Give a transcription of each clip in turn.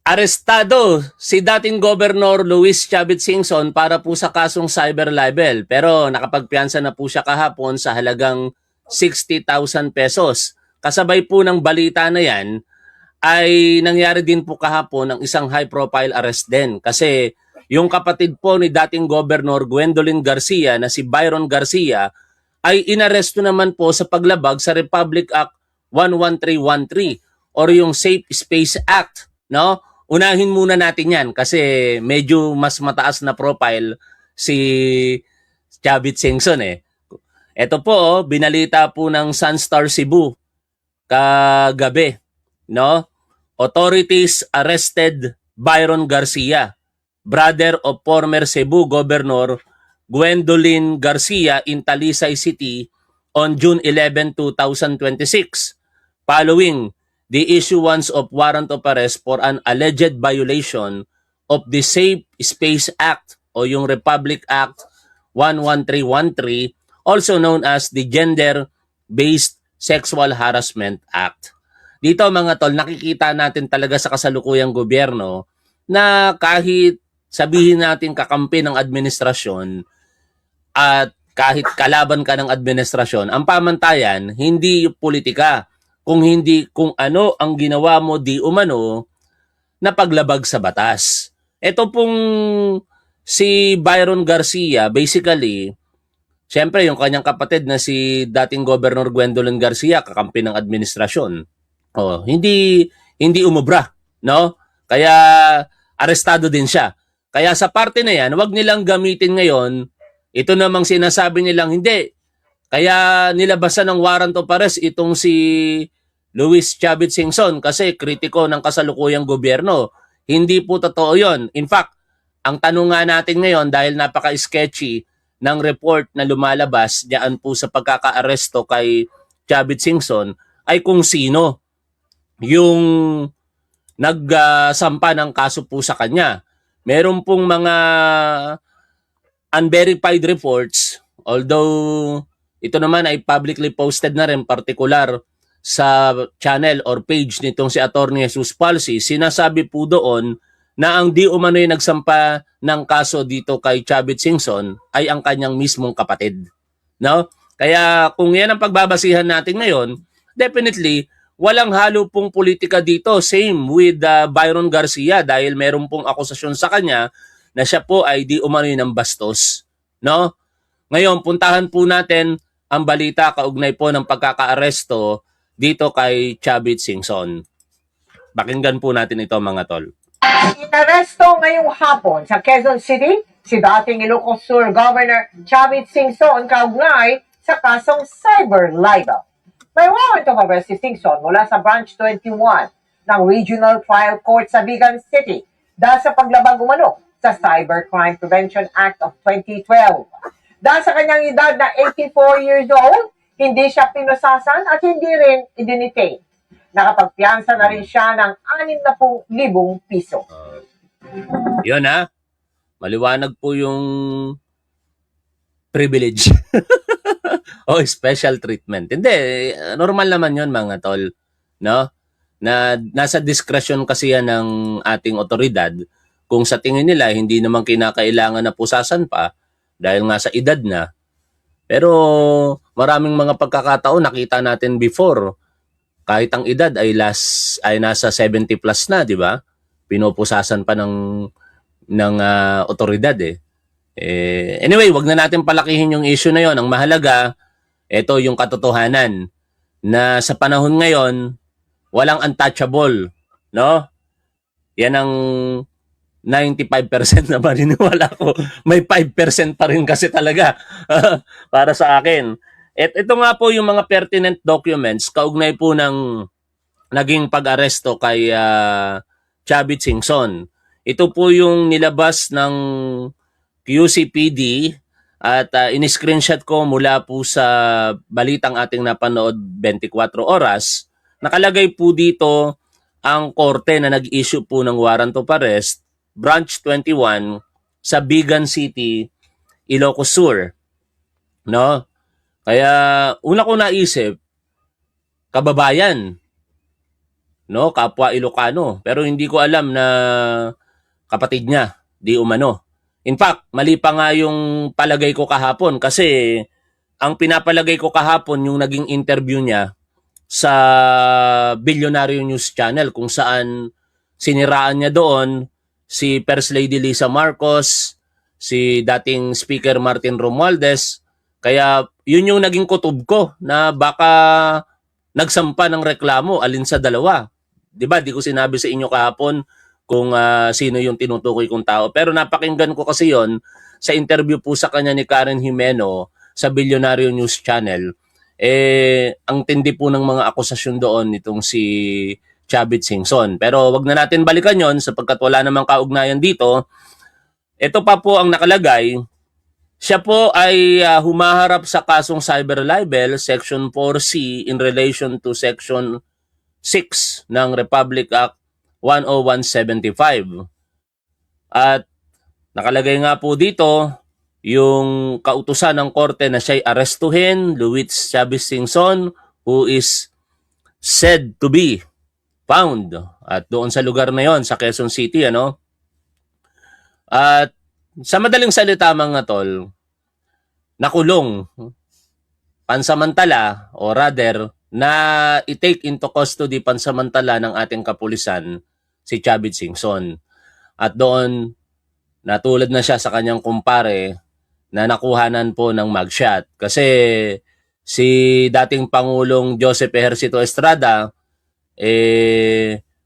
Arestado si dating Gobernur Luis Chavit Singson para po sa kasong cyber libel, pero nakapagpiyansa na po siya kahapon sa halagang 60,000 pesos. Kasabay po ng balita na yan ay nangyari din po kahapon ang isang high profile arrest din kasi yung kapatid po ni dating Gobernur Gwendolyn Garcia na si Byron Garcia ay inaresto naman po sa paglabag sa Republic Act 11313 or yung Safe Space Act, no? Unahin muna natin yan kasi medyo mas mataas na profile si Chavit Singson eh. Ito po, binalita po ng Sunstar Cebu kagabi, no? Authorities arrested Byron Garcia, brother of former Cebu Governor Gwendolyn Garcia in Talisay City on June 11, 2026, following the issuance of warrant of arrest for an alleged violation of the Safe Space Act o yung Republic Act 11313, also known as the Gender-Based Sexual Harassment Act. Dito mga tol, nakikita natin talaga sa kasalukuyang gobyerno na kahit sabihin natin kakampi ng administrasyon at kahit kalaban ka ng administrasyon, ang pamantayan, hindi politika, kung hindi kung ano ang ginawa mo di umano na paglabag sa batas. Ito pong si Byron Garcia, basically, siyempre yung kanyang kapatid na si dating Governor Gwendolyn Garcia, kakampi ng administrasyon. Oh, hindi umubra, no? Kaya arestado din siya. Kaya sa parte na yan, wag nilang gamitin ngayon ito namang sinasabi nilang hindi. Kaya nilabasan ng warrant of arrest itong si Luis Chavit Singson kasi kritiko ng kasalukuyang gobyerno. Hindi po totoo yon. In fact, ang tanong nga natin ngayon dahil napaka-sketchy ng report na lumalabas diyan po sa pagkaka-aresto kay Chavit Singson ay kung sino yung nagsampa ng kaso po sa kanya. Meron pong mga unverified reports, although ito naman ay publicly posted na rin, particular sa channel or page nitong si Attorney Jesus Palsi, sinasabi po doon na ang di umano'y nagsampa ng kaso dito kay Chavit Singson ay ang kanyang mismong kapatid. No? Kaya kung yan ang pagbabasihan natin ngayon, definitely, walang halo pong politika dito. Same with Byron Garcia dahil meron pong akusasyon sa kanya na siya po ay di umano'y ng bastos. No? Ngayon, puntahan po natin ang balita kaugnay po ng pagkakaaresto dito kay Chavit Singson. Pakinggan po natin ito mga tol. Inaresto ngayong hapon sa Quezon City si dating Ilocos Sur Governor Chavit Singson kaugnay sa kasong cyber libel. May warrant of arrest si Singson mula sa Branch 21 ng Regional Trial Court sa Vigan City dahil sa paglabag umano sa Cybercrime Prevention Act of 2012. Dahil sa kanyang edad na 84 years old, hindi siya pinusasan at hindi rin idinitain. Nakapagpiyansa na rin siya ng 60,000 piso. Yun ha, maliwanag po yung privilege o special treatment. Hindi, normal naman yun mga tol, no? Na nasa discretion kasi yan ng ating otoridad kung sa tingin nila hindi naman kinakailangan na pusasan pa dahil nga sa edad na. Pero maraming mga pagkakataon nakita natin before, kahit ang edad ay nasa 70 plus na, di ba? Pinupusasan pa ng otoridad eh. Anyway, wag na natin palakihin yung issue na yon. Ang mahalaga, ito yung katotohanan na sa panahon ngayon, walang untouchable, no? Yan ang 95% na maniniwala ko. May 5% pa rin kasi talaga para sa akin. At ito nga po yung mga pertinent documents kaugnay po ng naging pag-aresto kay Chavit Singson. Ito po yung nilabas ng QCPD at in-screenshot ko mula po sa balitang ating napanood 24 oras. Nakalagay po dito ang korte na nag-issue po ng warrant of arrest, Branch 21 sa Vigan City, Ilocos Sur. No? Kaya una ko naisip, kababayan, no, kapwa Ilocano. Pero hindi ko alam na kapatid niya, di umano. In fact, mali pa nga yung palagay ko kahapon kasi ang pinapalagay ko kahapon yung naging interview niya sa Billionaire News Channel kung saan siniraan niya doon si First Lady Lisa Marcos, si dating Speaker Martin Romualdez. Kaya yun yung naging kutob ko na baka nagsampa ng reklamo alin sa dalawa. 'Di ba? Di ko sinabi sa inyo kahapon kung sino yung tinutukoy kong tao. Pero napakinggan ko kasi yon sa interview po sa kanya ni Karen Jimeno sa Billionaire News Channel. Ang tindi po ng mga akusasyon doon nitong si Chavit Singson. Pero wag na natin balikan yon sapagkat wala namang kaugnayan dito. Ito pa po ang nakalagay. Siya po ay humaharap sa kasong cyber libel, Section 4C in relation to Section 6 ng Republic Act 10175. At nakalagay nga po dito yung kautusan ng korte na siya'y arestuhin, Luis Chavit Singson, who is said to be found at doon sa lugar na yon sa Quezon City, ano? At sa madaling salita mga tol, nakulong pansamantala o rather na i-take into custody pansamantala ng ating kapulisan si Chavit Singson. At doon natulad na siya sa kanyang kumpare na nakuhanan po ng mugshot. Kasi si dating Pangulong Joseph Ejercito Estrada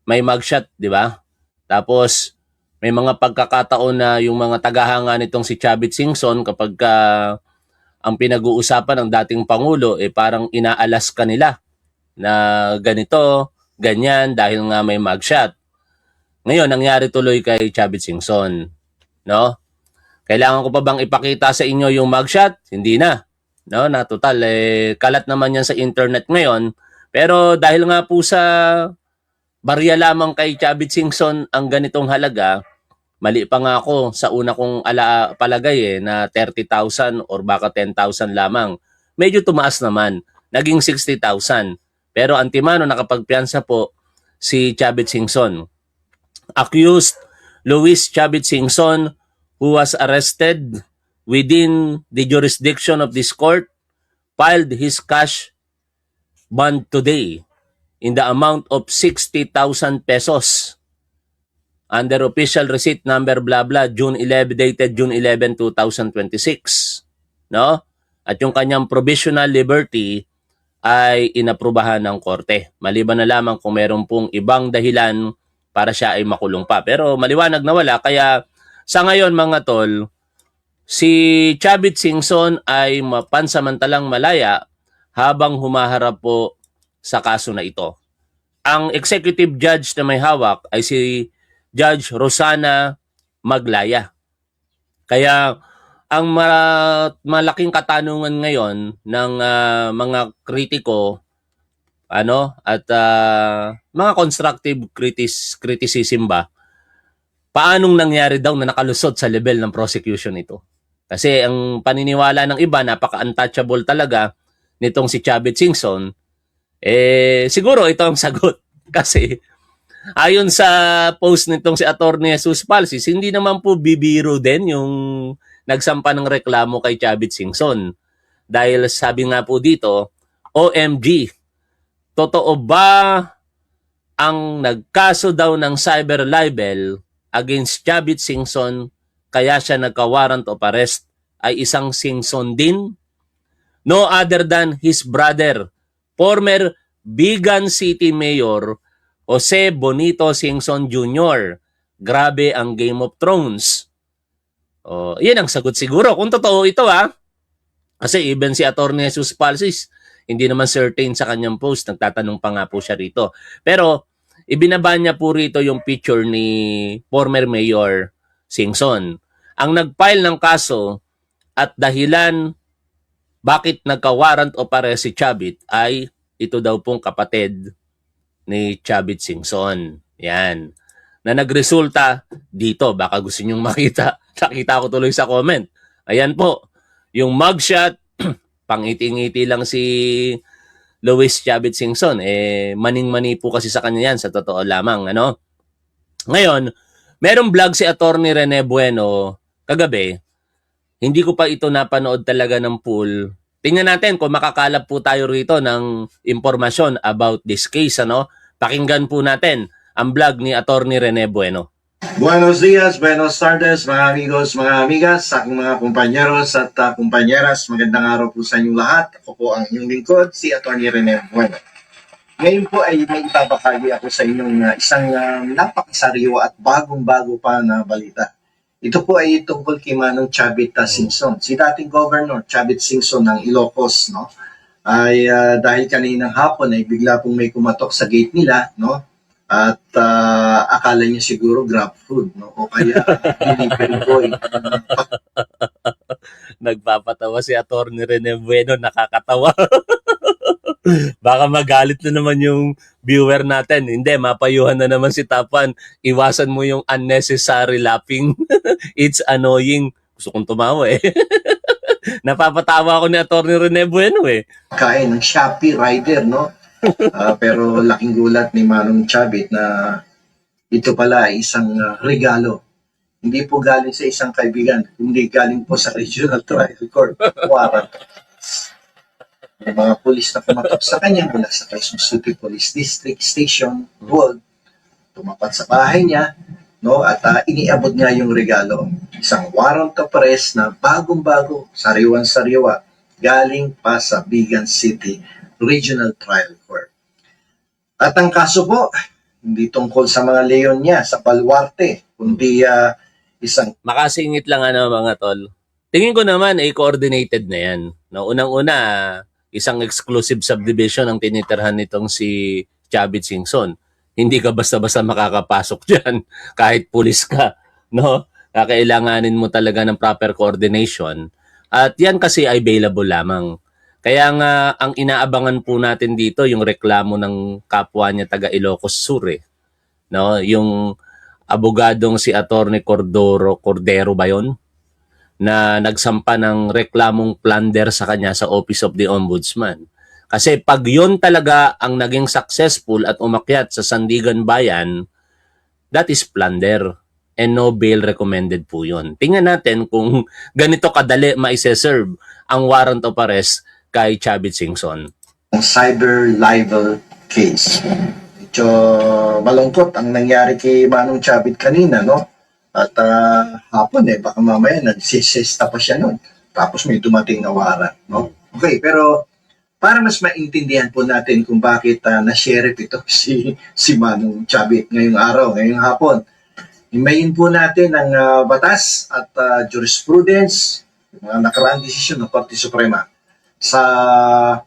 may mugshot, di ba? Tapos may mga pagkakataon na yung mga tagahanga nitong si Chavit Singson kapag ang pinag-uusapan ng dating Pangulo parang inaalas ka nila na ganito, ganyan dahil nga may mugshot. Ngayon, nangyari tuloy kay Chavit Singson. No? Kailangan ko pa bang ipakita sa inyo yung mugshot? Hindi na. No? Na total, kalat naman yan sa internet ngayon. Pero dahil nga po sa barya lamang kay Chavit Singson ang ganitong halaga, mali pa nga ako sa una kong palagay na 30,000 or baka 10,000 lamang. Medyo tumaas naman. Naging 60,000. Pero antimano nakapagpiyansa po si Chavit Singson. Accused Luis Chavit Singson, who was arrested within the jurisdiction of this court, filed his cash bond today in the amount of 60,000 pesos under official receipt number blah blah June 11 dated June 11, 2026. No? At yung kanyang provisional liberty ay inaprubahan ng korte. Maliban na lamang kung meron pong ibang dahilan para siya ay makulong pa. Pero maliwanag na wala. Kaya sa ngayon mga tol, si Chavit Singson ay pansamantalang malaya habang humaharap po sa kaso na ito. Ang executive judge na may hawak ay si Judge Rosana Maglaya. Kaya ang malaking katanungan ngayon ng mga kritiko at mga constructive criticism ba, paanong nangyari daw na nakalusot sa level ng prosecution ito? Kasi ang paniniwala ng iba, napaka-untouchable talaga nitong si Chavit Singson, siguro ito ang sagot. Kasi ayon sa post nitong si Atty. Jesus Palsis, hindi naman po bibiro din yung nagsampa ng reklamo kay Chavit Singson. Dahil sabi nga po dito, OMG, totoo ba ang nagkaso daw ng cyber libel against Chavit Singson kaya siya nagka-warrant of arrest ay isang Singson din? No other than his brother, former Bigan City Mayor Jose Bonito Singson Jr. Grabe ang Game of Thrones. Yan ang sagot siguro. Kung totoo ito Kasi even si Atty. Jesus Palsis, hindi naman certain sa kanyang post. Nagtatanong pa nga po siya rito. Pero ibinaba niya po rito yung picture ni former Mayor Singson. Ang nag-file ng kaso at dahilan bakit nagka-warrant of arrest si Chavit ay ito daw pong kapatid ni Chavit Singson. Yan. Na nagresulta dito. Baka gusto nyong makita. Nakita ko tuloy sa comment. Ayan po. Yung mugshot, pangiti-ngiti lang si Luis Chavit Singson. Maning-mani po kasi sa kanya yan, sa totoo lamang. Ano? Ngayon, merong vlog si Attorney Rene Bueno kagabi. Hindi ko pa ito napanood talaga ng full. Tingnan natin kung makakalap po tayo rito ng impormasyon about this case. Ano? Pakinggan po natin ang vlog ni Attorney Rene Bueno. Buenos dias, buenos tardes, mga amigos, mga amigas, sa aking mga kumpanyeros at kumpanyeras. Magandang araw po sa inyong lahat. Ako po ang inyong lingkod, si Atty. Rene Bueno. Ngayon po ay may ibabahagi ako sa inyong isang napakasariwa at bagong-bago pa na balita. Ito po ay tungkol kay Manong Chavit Singson. Si dating Governor Chavit Singson ng Ilocos, no? Ay dahil kaninang hapon ay bigla pong may kumatok sa gate nila, no? At akala niya siguro grab food, no? O kaya delivery boy. Nagpapatawa si Attorney Rene Bueno, nakakatawa. Baka magalit na naman yung viewer natin. Hindi, mapayuhan na naman si Tapan. Iwasan mo yung unnecessary laughing. It's annoying. Gusto kong tumawa eh. Napapatawa ako ni Attorney Rene Bueno eh. Kain ng Shopee rider, no? Pero laking gulat ni Manong Chavit na ito pala ay isang regalo. Hindi po galing sa isang kaibigan, kundi galing po sa Regional Trial Court warrant. May mga pulis na pumatok sa kanya mula sa Quezon City Police District Station, World. Tumapat sa bahay niya, no? At iniabot niya yung regalo. Isang warrant of arrest na bagong-bago, sariwan-sariwa, galing pa sa Bigan City Regional Trial Court. At ang kaso po, hindi tungkol sa mga leon niya sa Baluarte, kundi isang... Makasingit lang mga tol. Tingin ko naman ay coordinated na yan. No, unang-una, isang exclusive subdivision ang tinitirhan nitong si Chavit Singson. Hindi ka basta-basta makakapasok dyan kahit pulis ka. No? Kakailanganin mo talaga ng proper coordination. At yan kasi ay available lamang. Kaya nga, ang inaabangan po natin dito, yung reklamo ng kapwa niya taga Ilocos Sur. No? Yung abogadong si Attorney Cordero ba yun? Na nagsampa ng reklamong plunder sa kanya sa Office of the Ombudsman. Kasi pag yun talaga ang naging successful at umakyat sa Sandigan Bayan, that is plunder. And no bail recommended po yun. Tingnan natin kung ganito kadali maiseserve ang warrant of arrest kay Chavit Singson. Cyber libel case. Medyo malungkot ang nangyari kay Manong Chavit kanina, no? At hapon baka mamaya nagsisista pa siya nun. Tapos may dumating na warrant, no? Okay, pero para mas maintindihan po natin kung bakit na-sheriff ito si Manong Chavit ngayong araw, ngayong hapon. Himayin po natin ang batas at jurisprudence, mga nakaraang desisyon ng Korte Suprema sa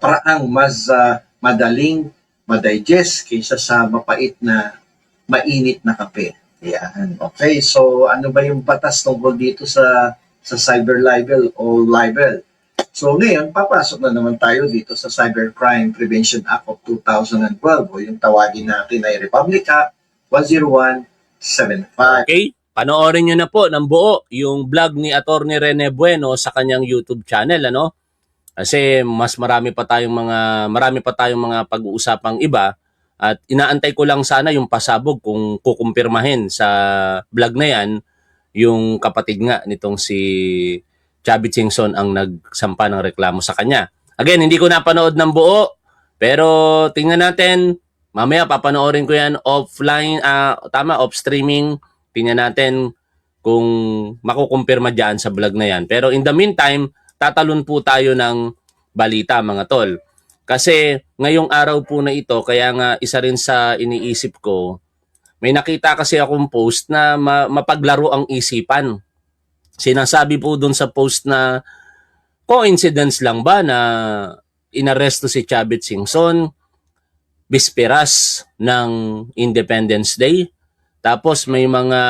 paraang mas madaling madigest kaysa sa mapait na mainit na kape. Yan. Okay, so ano ba yung batas tungkol dito sa cyber libel o libel? So ngayon, papasok na naman tayo dito sa Cybercrime Prevention Act of 2012 o yung tawagin natin ay Republic Act 10175. Okay? Panoorin nyo na po ng buo yung vlog ni Attorney Rene Bueno sa kanyang YouTube channel, ano? Kasi marami pa tayong mga pag-uusapang iba at inaantay ko lang sana yung pasabog kung kukumpirmahin sa vlog na yan yung kapatid nga nitong si Chavit Singson ang nagsampa ng reklamo sa kanya. Again, hindi ko napanood ng buo, pero tingnan natin, mamaya papanoorin ko yan offline, off streaming. Tingnan natin kung makukumpirma dyan sa vlog na yan. Pero in the meantime, tatalon po tayo ng balita mga tol. Kasi ngayong araw po na ito, kaya nga isa rin sa iniisip ko, may nakita kasi akong post na mapaglaro ang isipan. Sinasabi po dun sa post na coincidence lang ba na inaresto si Chavit Singson bisperas ng Independence Day? Tapos may mga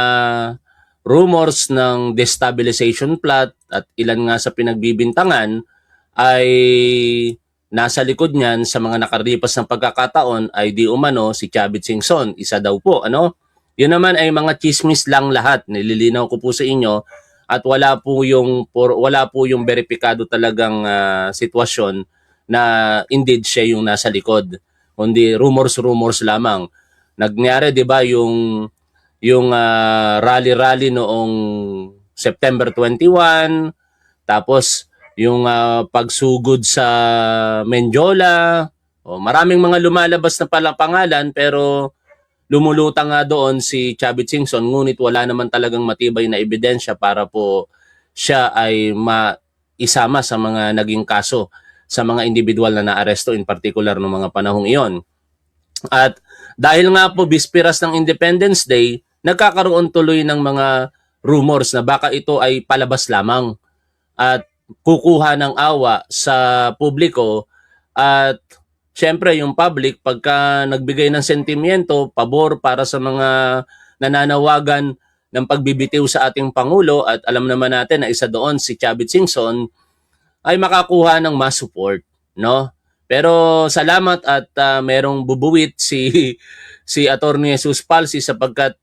rumors ng destabilization plot at ilan nga sa pinagbibintangan ay nasa likod niyan sa mga nakalipas ng pagkakataon ay di umano si Chavit Singson. Isa daw po, ano? Yun naman ay mga chismis lang lahat. Nililinaw ko po sa inyo at wala po yung beripikado talagang sitwasyon na indeed siya yung nasa likod. Kundi rumors lamang. Nagyari 'di ba yung rally noong September 21, tapos yung pagsugod sa Menjola, maraming mga lumalabas na palang pangalan pero lumulutang nga doon si Chavit Singson, ngunit wala naman talagang matibay na ebidensya para po siya ay maisama sa mga naging kaso sa mga individual na naaresto in particular ng mga panahong iyon. At dahil nga po bisperas ng Independence Day, nagkakaroon tuloy ng mga rumors na baka ito ay palabas lamang at kukuha ng awa sa publiko. At syempre yung public pagka nagbigay ng sentimiento, pabor para sa mga nananawagan ng pagbibitiw sa ating Pangulo, at alam naman natin na isa doon si Chavit Singson, ay makakuha ng mass support, no? Pero salamat at merong bubuwit si Attorney Jesus Palsi sapagkat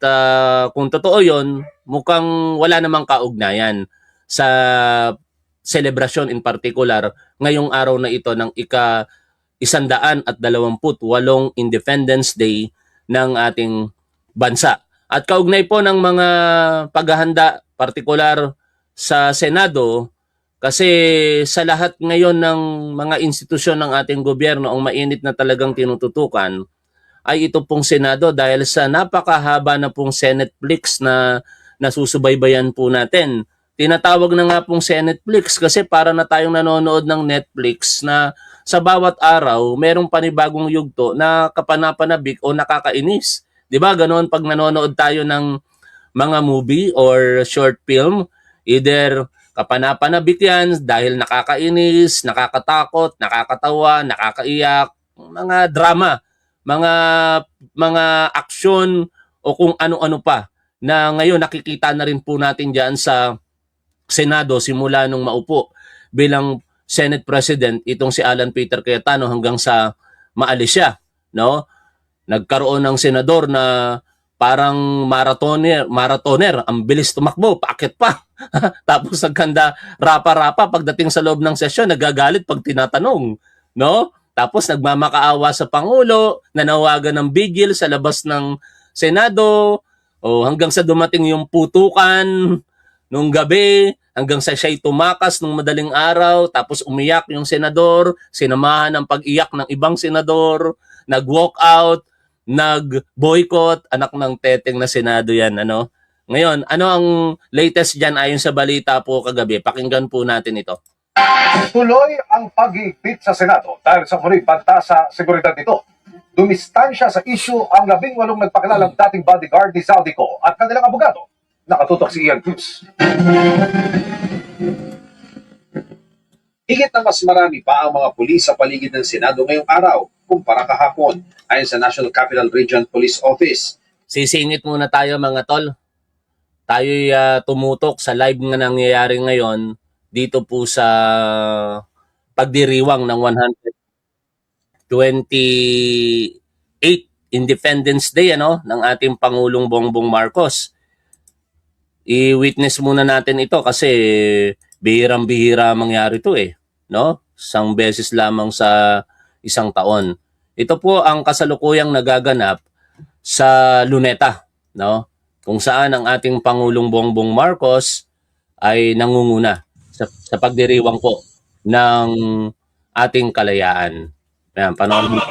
kung totoo 'yon, mukhang wala namang kaugnayan sa celebration in particular ngayong araw na ito ng ika-128 Independence Day ng ating bansa. At kaugnay po ng mga paghahanda partikular sa Senado, kasi sa lahat ngayon ng mga institusyon ng ating gobyerno, ang mainit na talagang tinututukan ay ito pong Senado dahil sa napakahaba na pong Senateflix na nasusubaybayan po natin. Tinatawag na nga pong Senateflix kasi para na tayong nanonood ng Netflix na sa bawat araw merong panibagong yugto na kapanapanabik o nakakainis. 'Di ba? Ganoon pag nanonood tayo ng mga movie or short film, either kapanapanabik yan dahil nakakainis, nakakatakot, nakakatawa, nakakaiyak, mga drama, mga aksyon o kung ano-ano pa na ngayon nakikita na rin po natin diyan sa Senado simula nung maupo bilang Senate President itong si Alan Peter Cayetano hanggang sa maalis siya, no? Nagkaroon ng senador na parang marathoner, ang bilis tumakbo, paakit pa. Tapos nagkanda rapa-rapa pagdating sa loob ng sesyon, nagagalit pag tinatanong, no? Tapos nagmamakaawa sa Pangulo, nanawagan ng bigil sa labas ng Senado, o hanggang sa dumating yung putukan nung gabi, hanggang sa siya'y tumakas nung madaling araw, tapos umiyak yung senador, sinamahan ng pag-iyak ng ibang senador, nag-walk out, nag-boycott, anak ng teteng na Senado yan, ano? Ngayon, ano ang latest dyan ayon sa balita po kagabi? Pakinggan po natin ito. Tuloy ang paghigpit sa Senado dahil sa muling banta sa seguridad nito. Dumistansya sa issue ang 18 nagpakilalang dating bodyguard ni Zaldico at kanilang abogado. Nakatutok si Ian Cruz. Higit na mas marami pa ang mga pulis sa paligid ng Senado ngayong araw kumpara kahapon, ayon sa National Capital Region Police Office. Sisingit muna tayo mga tol. Tayo'y tumutok sa live nga nangyayari ngayon dito po sa pagdiriwang ng 128 Independence Day ng ating Pangulong Bongbong Marcos. I-witness muna natin ito kasi bihirang-bihira mangyari ito no? Isang beses lamang sa isang taon. Ito po ang kasalukuyang nagaganap sa Luneta, no? Kung saan ang ating Pangulong Bongbong Marcos ay nangunguna sa pagdiriwang po ng ating kalayaan. Ayan, panoorin.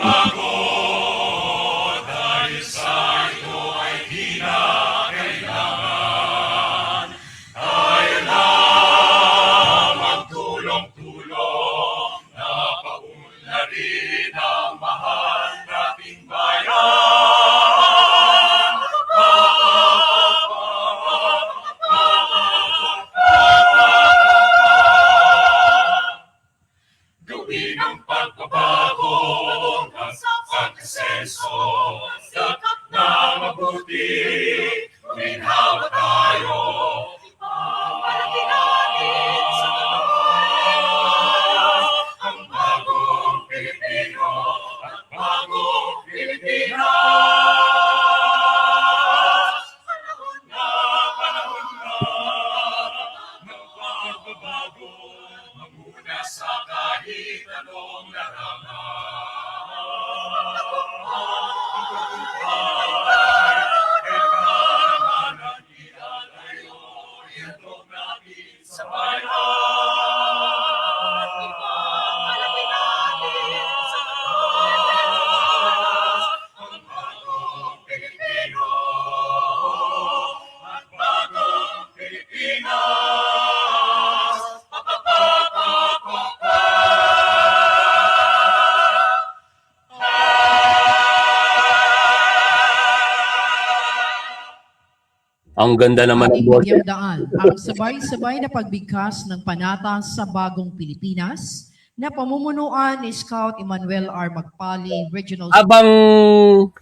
Ang ganda naman ng ating board. bigyang ang sabay-sabay na pagbigkas ng panata sa bagong Pilipinas na pamumunuan ni Scout Emmanuel R. Magpali, Regional Habang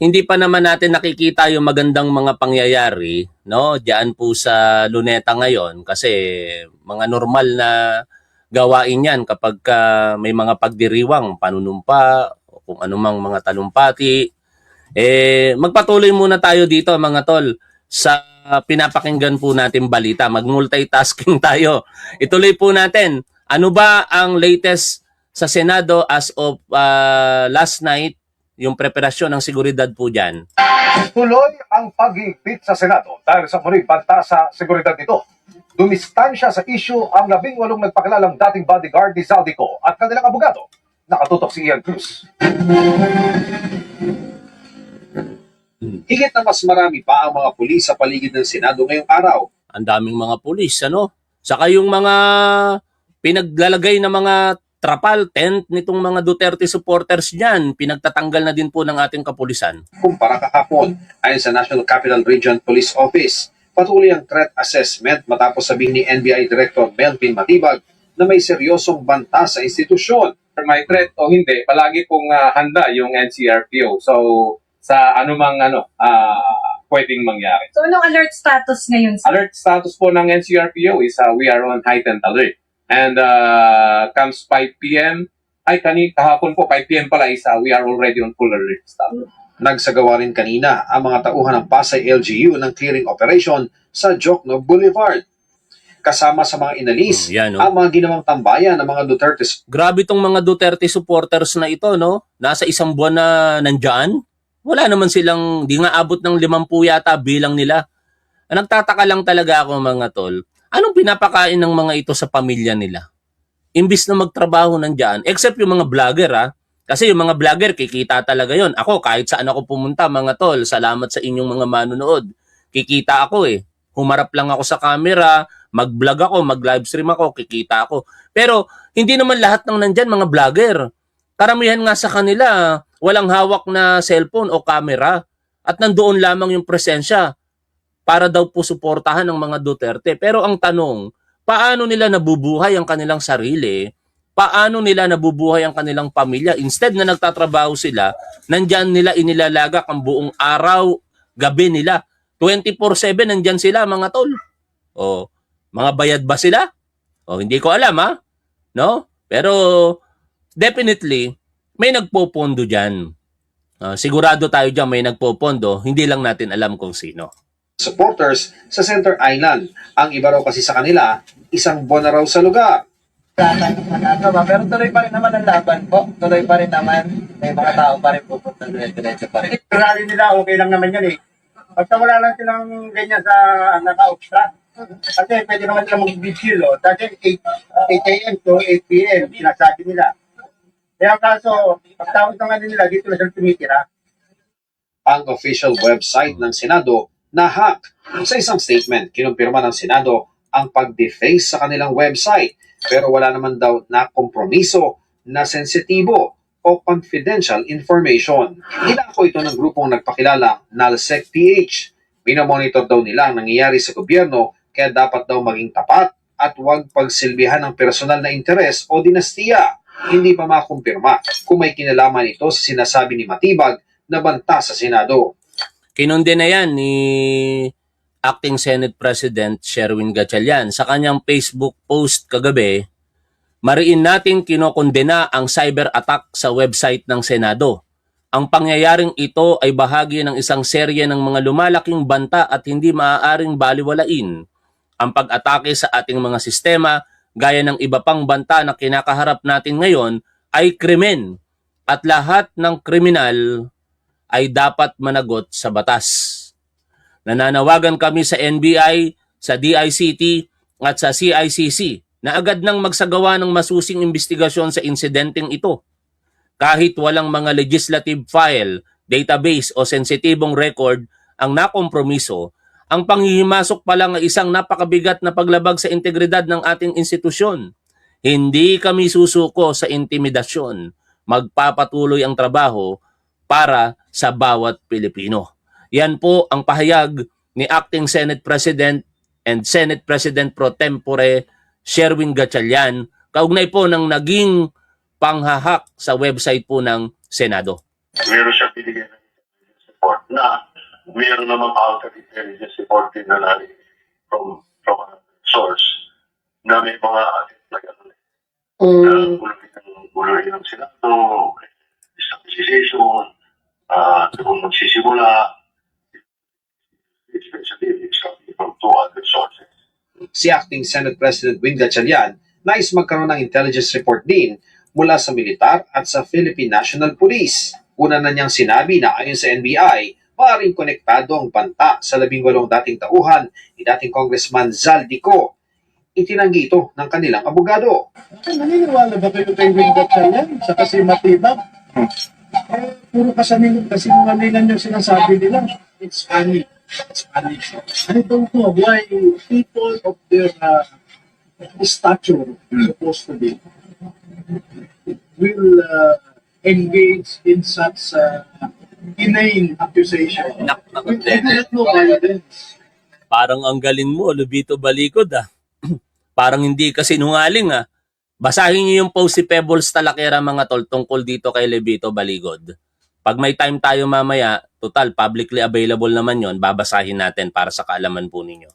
hindi pa naman natin nakikita yung magandang mga pangyayari, no, diyan po sa Luneta ngayon kasi mga normal na gawain yan kapag may mga pagdiriwang, panunumpa, o kung anumang mga talumpati. Magpatuloy muna tayo dito mga tol sa pinapakinggan po natin balita. Mag-multitasking tayo. Ituloy po natin. Ano ba ang latest sa Senado as of last night, yung preparasyon ng seguridad po dyan? Tuloy ang pag-iigpit sa Senado dahil sa muling banta sa seguridad nito. Dumistansya sa issue ang 18 nagpakilalang dating bodyguard ni Zaldico at kanilang abogado. Nakatutok si Ian Cruz. Higit na mas marami pa ang mga pulis sa paligid ng Senado ngayong araw. Ang daming mga pulis, ano? Saka yung mga pinaglalagay na mga trapal, tent nitong mga Duterte supporters dyan, pinagtatanggal na din po ng ating kapulisan. Kumpara kahapon, ayon sa National Capital Region Police Office, patuloy ang threat assessment matapos sabihin ni NBI Director Melvin Matibag na may seryosong banta sa institusyon. May threat o hindi, palagi pong handa yung NCRPO. So, sa anumang pwedeng mangyari. So, anong alert status ngayon? Alert status po ng NCRPO is we are on heightened alert. And comes 5 p.m., kahapon po, 5 p.m. pala is we are already on full alert status. Nagsagawa rin kanina ang mga tauhan ng Pasay LGU ng clearing operation sa Jokno Boulevard. Kasama sa mga inalis Yan, no? ang mga ginawang tambayan ng mga Duterte. Grabe tong mga Duterte supporters na ito, no? Nasa isang buwan na nandyan. Wala naman silang, di nga abot ng 50 yata bilang nila. Nagtataka lang talaga ako mga tol. Anong pinapakain ng mga ito sa pamilya nila? Imbis na magtrabaho nandyan, except yung mga vlogger Kasi yung mga vlogger, kikita talaga yon. Ako, kahit saan ako pumunta mga tol, salamat sa inyong mga manonood. Kikita ako Humarap lang ako sa camera, mag-vlog ako, mag-livestream ako, kikita ako. Pero hindi naman lahat ng nandyan mga vlogger. Karamihan nga sa kanila, walang hawak na cellphone o camera at nandoon lamang yung presensya para daw po suportahan ng mga Duterte. Pero ang tanong, paano nila nabubuhay ang kanilang sarili? Paano nila nabubuhay ang kanilang pamilya? Instead na nagtatrabaho sila, nandyan nila inilalagak ang buong araw, gabi nila. 24/7 nandyan sila mga tol. O, mga bayad ba sila? O, hindi ko alam no? Pero definitely, may nagpopondo dyan. Sigurado tayo dyan may nagpopondo, hindi lang natin alam kung sino. Supporters sa Center Island. Ang iba raw kasi sa kanila, isang buwan na raw sa lugar. Pero tuloy pa rin naman ang laban po. Tuloy pa rin naman. May mga tao pa rin pupunta diretso pa rin. Rally nila, okay lang naman yan Basta wala lang silang ganyan sa naka-obstruct. Kasi pwede naman sila mag-vigil. Dati 8 a.m. to 8 p.m. sinasabi nila. Kaya kaso, pagtapos ng ano nila, dito na sila tumitira. Ang official website ng Senado na-hack. Sa isang statement, kinumpirma ng Senado ang pag-deface sa kanilang website. Pero wala naman daw na kompromiso na sensitibo o confidential information. Inako ito ng grupong nagpakilala NALSEC PH. Minomonitor daw nila ang nangyayari sa gobyerno kaya dapat daw maging tapat at huwag pagsilbihan ng personal na interes o dinastiya. Hindi pa makumpirma kung may kinalaman ito sa sinasabi ni Matibag na banta sa Senado. Kinunde na yan ni Acting Senate President Sherwin Gatchalian sa kanyang Facebook post kagabi. Mariin nating kinokondena ang cyber attack sa website ng Senado. Ang pangyayaring ito ay bahagi ng isang serye ng mga lumalaking banta at hindi maaaring baliwalain. Ang pag-atake sa ating mga sistema, gaya ng iba pang banta na kinakaharap natin ngayon, ay krimen. At lahat ng kriminal ay dapat managot sa batas. Nananawagan kami sa NBI, sa DICT at sa CICC na agad nang magsagawa ng masusing investigasyon sa insidenteng ito. Kahit walang mga legislative file, database o sensitibong record ang nakompromiso, ang panghihimasok pa lang ay isang napakabigat na paglabag sa integridad ng ating institusyon. Hindi kami susuko sa intimidasyon. Magpapatuloy ang trabaho para sa bawat Pilipino. Yan po ang pahayag ni Acting Senate President and Senate President Pro Tempore Sherwin Gatchalian kaugnay po ng naging panghahak sa website po ng Senado. Meron siya binigyan ng intelligence report na meron namang counter-intelligence report din na narinig from another source na may mga na gano'n. Gulo ng Senado, stabilization, kung magsisimula, especially from two other sources. Si Acting Senate President Win Gatchalian nais magkaroon ng intelligence report din mula sa militar at sa Philippine National Police. Una na niyang sinabi na ayon sa NBI, maaaring konektado ang banta sa 18 dating tauhan ni dating Congressman Zaldico. Itinanggi ito ng kanilang abogado. Naniniwala ba kayo kay Win Gatchalian sa kasi matibag? Puro kasinungalingan yung sinasabi nila. It's funny. It's funny. I don't know why people of their stature, supposed to be, will engage in such inane accusation. We have no evidence. Parang ang galing mo, Lubito Balikod ah. Parang hindi ka sinungaling ah. Basahin niyo yung post si Pebbles Talakera mga tol tungkol dito kay Lubito Balikod. Pag may time tayo mamaya, total publicly available naman yon, babasahin natin para sa kaalaman po ninyo.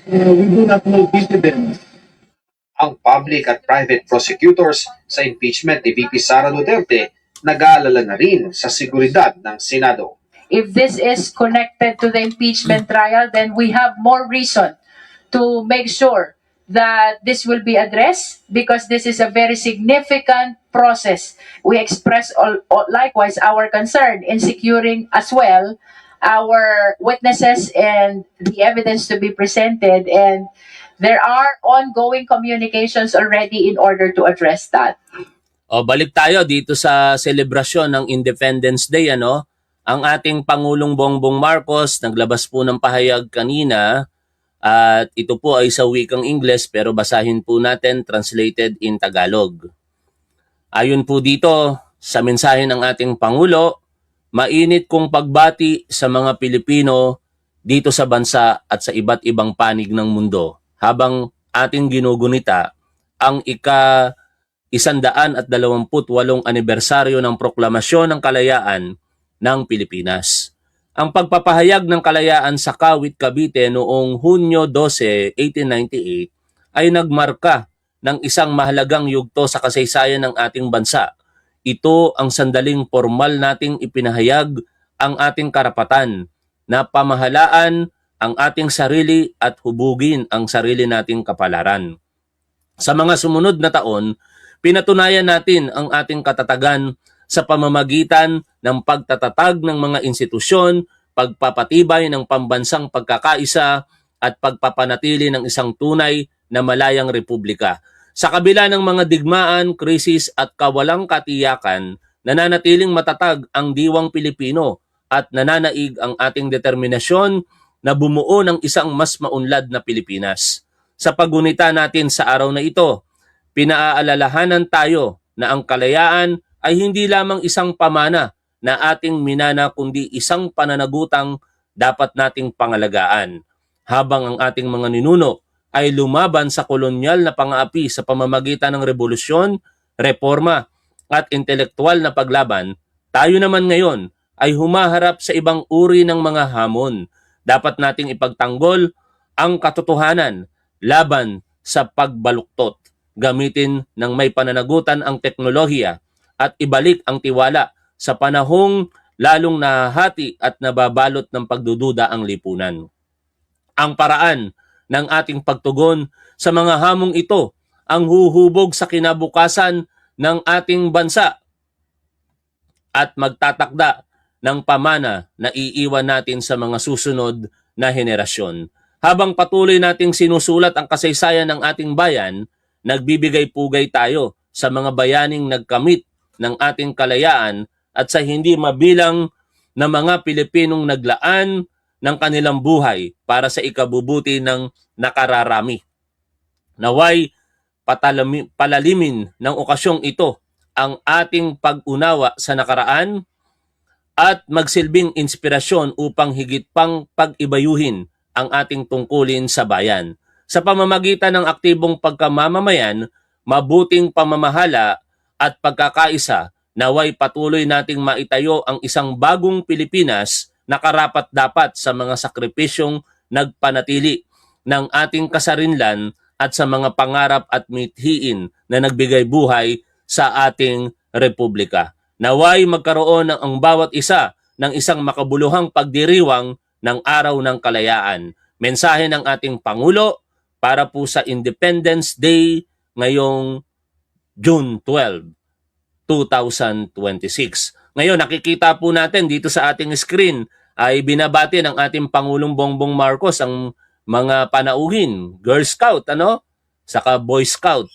We do not know evidence. Ang public at private prosecutors sa impeachment ni VP Sara Duterte nag-aalala na rin sa seguridad ng Senado. If this is connected to the impeachment trial, then we have more reason to make sure that this will be addressed because this is a very significant process. We express likewise our concern in securing as well our witnesses and the evidence to be presented, and there are ongoing communications already in order to address that. O balik tayo dito sa selebrasyon ng Independence Day ano. Ang ating Pangulong Bongbong Marcos naglabas po ng pahayag kanina at ito po ay sa wikang Ingles pero basahin po natin translated in Tagalog. Ayon po dito sa mensahe ng ating Pangulo, mainit kong pagbati sa mga Pilipino dito sa bansa at sa iba't ibang panig ng mundo habang ating ginugunita ang ika-128 anibersaryo ng Proklamasyon ng Kalayaan ng Pilipinas. Ang pagpapahayag ng kalayaan sa Kawit, Cavite noong Hunyo 12, 1898 ay nagmarka ng isang mahalagang yugto sa kasaysayan ng ating bansa. Ito ang sandaling formal nating ipinahayag ang ating karapatan na pamahalaan ang ating sarili at hubugin ang sarili nating kapalaran. Sa mga sumunod na taon, pinatunayan natin ang ating katatagan sa pamamagitan ng pagtatatag ng mga institusyon, pagpapatibay ng pambansang pagkakaisa at pagpapanatili ng isang tunay na malayang republika. Sa kabila ng mga digmaan, krisis at kawalang katiyakan, nananatiling matatag ang diwang Pilipino at nananaig ang ating determinasyon na bumuo ng isang mas maunlad na Pilipinas. Sa paggunita natin sa araw na ito, pinaalalahanan tayo na ang kalayaan ay hindi lamang isang pamana na ating minana kundi isang pananagutang dapat nating pangalagaan. Habang ang ating mga ninuno ay lumaban sa kolonyal na pang-aapi sa pamamagitan ng revolusyon, reforma at intelektual na paglaban, tayo naman ngayon ay humaharap sa ibang uri ng mga hamon. Dapat nating ipagtanggol ang katotohanan laban sa pagbaluktot. Gamitin ng may pananagutan ang teknolohiya at ibalik ang tiwala sa panahong lalong nahahati at nababalot ng pagdududa ang lipunan. Ang paraan ng ating pagtugon sa mga hamong ito ang huhubog sa kinabukasan ng ating bansa at magtatakda ng pamana na iiwan natin sa mga susunod na henerasyon. Habang patuloy nating sinusulat ang kasaysayan ng ating bayan, nagbibigay pugay tayo sa mga bayaning nagkamit ng ating kalayaan at sa hindi mabilang na mga Pilipinong naglaan ng kanilang buhay para sa ikabubuti ng nakararami. Naway palalimin ng okasyong ito ang ating pag-unawa sa nakaraan at magsilbing inspirasyon upang higit pang pag-ibayuhin ang ating tungkulin sa bayan. Sa pamamagitan ng aktibong pagkamamamayan, mabuting pamamahala at pagkakaisa, naway patuloy nating maitayo ang isang bagong Pilipinas na karapat-dapat sa mga sakripisyong nagpanatili ng ating kasarinlan at sa mga pangarap at mithiin na nagbigay buhay sa ating republika. Naway magkaroon ng ang bawat isa ng isang makabuluhang pagdiriwang ng Araw ng Kalayaan. Mensahe ng ating Pangulo para po sa Independence Day ngayong June 12, 2026. Ngayon, nakikita po natin dito sa ating screen ay binabati ng ating Pangulong Bongbong Marcos ang mga panauhin, Girl Scout, saka Boy Scout.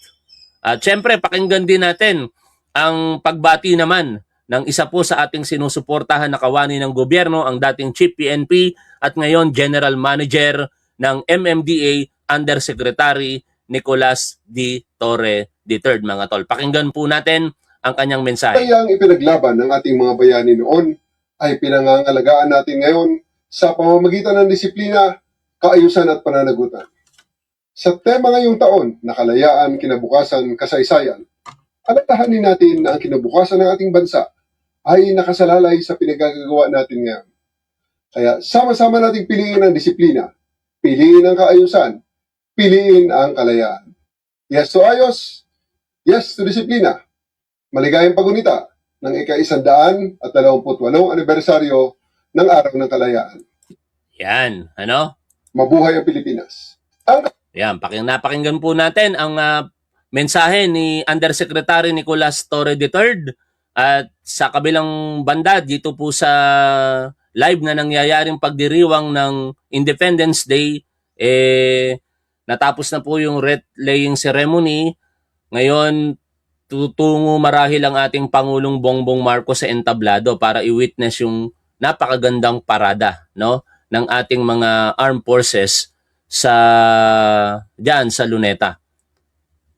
At syempre, pakinggan din natin ang pagbati naman ng isa po sa ating sinusuportahan na kawani ng gobyerno, ang dating Chief PNP at ngayon General Manager ng MMDA Undersecretary Nicolas D. Torre III, mga tol. Pakinggan po natin ang kanyang mensahe. Kaya ang ipinaglaban ng ating mga bayani noon ay pinangangalagaan natin ngayon sa pamamagitan ng disiplina, kaayusan at pananagutan. Sa tema ngayong taon na kalayaan, kinabukasan, kasaysayan, alatahanin natin na ang kinabukasan ng ating bansa ay nakasalalay sa pinagagawa natin ngayon. Kaya sama-sama nating piliin ang disiplina, piliin ang kaayusan, piliin ang kalayaan. Yes to ayos, yes to disiplina. Maligayang pagunita ng ika-128 anibersaryo ng Araw ng Kalayaan. Yan, Mabuhay ang Pilipinas. Yan, napakinggan po natin ang mensahe ni Undersecretary Nicolas Torre III. At sa kabilang banda, dito po sa live na nangyayaring pagdiriwang ng Independence Day, natapos na po yung wreath laying ceremony. Ngayon, tutungo marahil ang ating Pangulong Bongbong Marcos sa entablado para i-witness yung napakagandang parada ng ating mga armed forces diyan sa Luneta.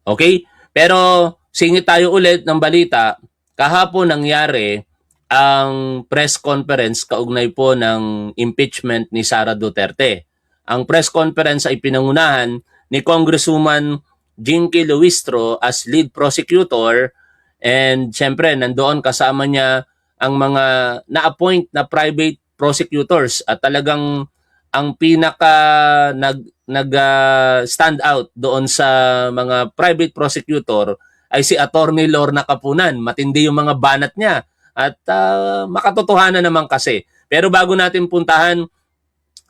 Okay? Pero singit tayo ulit ng balita. Kahapon nangyari ang press conference kaugnay po ng impeachment ni Sara Duterte. Ang press conference ay pinangunahan ni Congresswoman Jinky Luistro as lead prosecutor, and syempre nandoon kasama niya ang mga na-appoint na private prosecutors at talagang ang pinaka stand out doon sa mga private prosecutor ay si Attorney Lorna Capunan. Matindi yung mga banat niya at makatotohanan naman kasi. Pero bago natin puntahan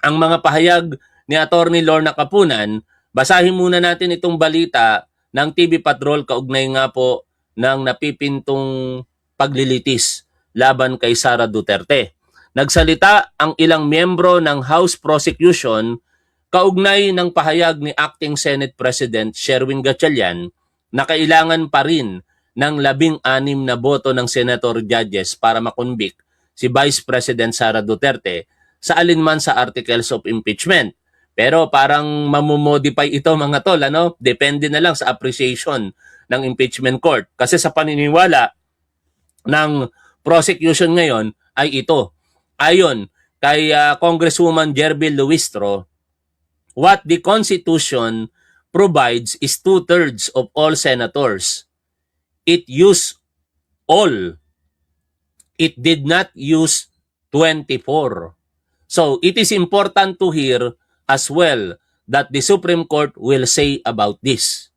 ang mga pahayag ni Attorney Lorna Capunan, basahin muna natin itong balita ng TV Patrol kaugnay nga po ng napipintong paglilitis laban kay Sara Duterte. Nagsalita ang ilang miyembro ng House Prosecution kaugnay ng pahayag ni Acting Senate President Sherwin Gatchalian na kailangan pa rin ng 16 na boto ng Senator Judges para makonvict si Vice President Sara Duterte sa alinman sa Articles of Impeachment. Pero parang mamomodify ito mga tol, Depende na lang sa appreciation ng impeachment court. Kasi sa paniniwala ng prosecution ngayon ay ito. Ayon kay Congresswoman Jerbil Luistro, what the Constitution provides is 2/3 of all senators. It used all. It did not use 24. So it is important to hear as well that the Supreme Court will say about this.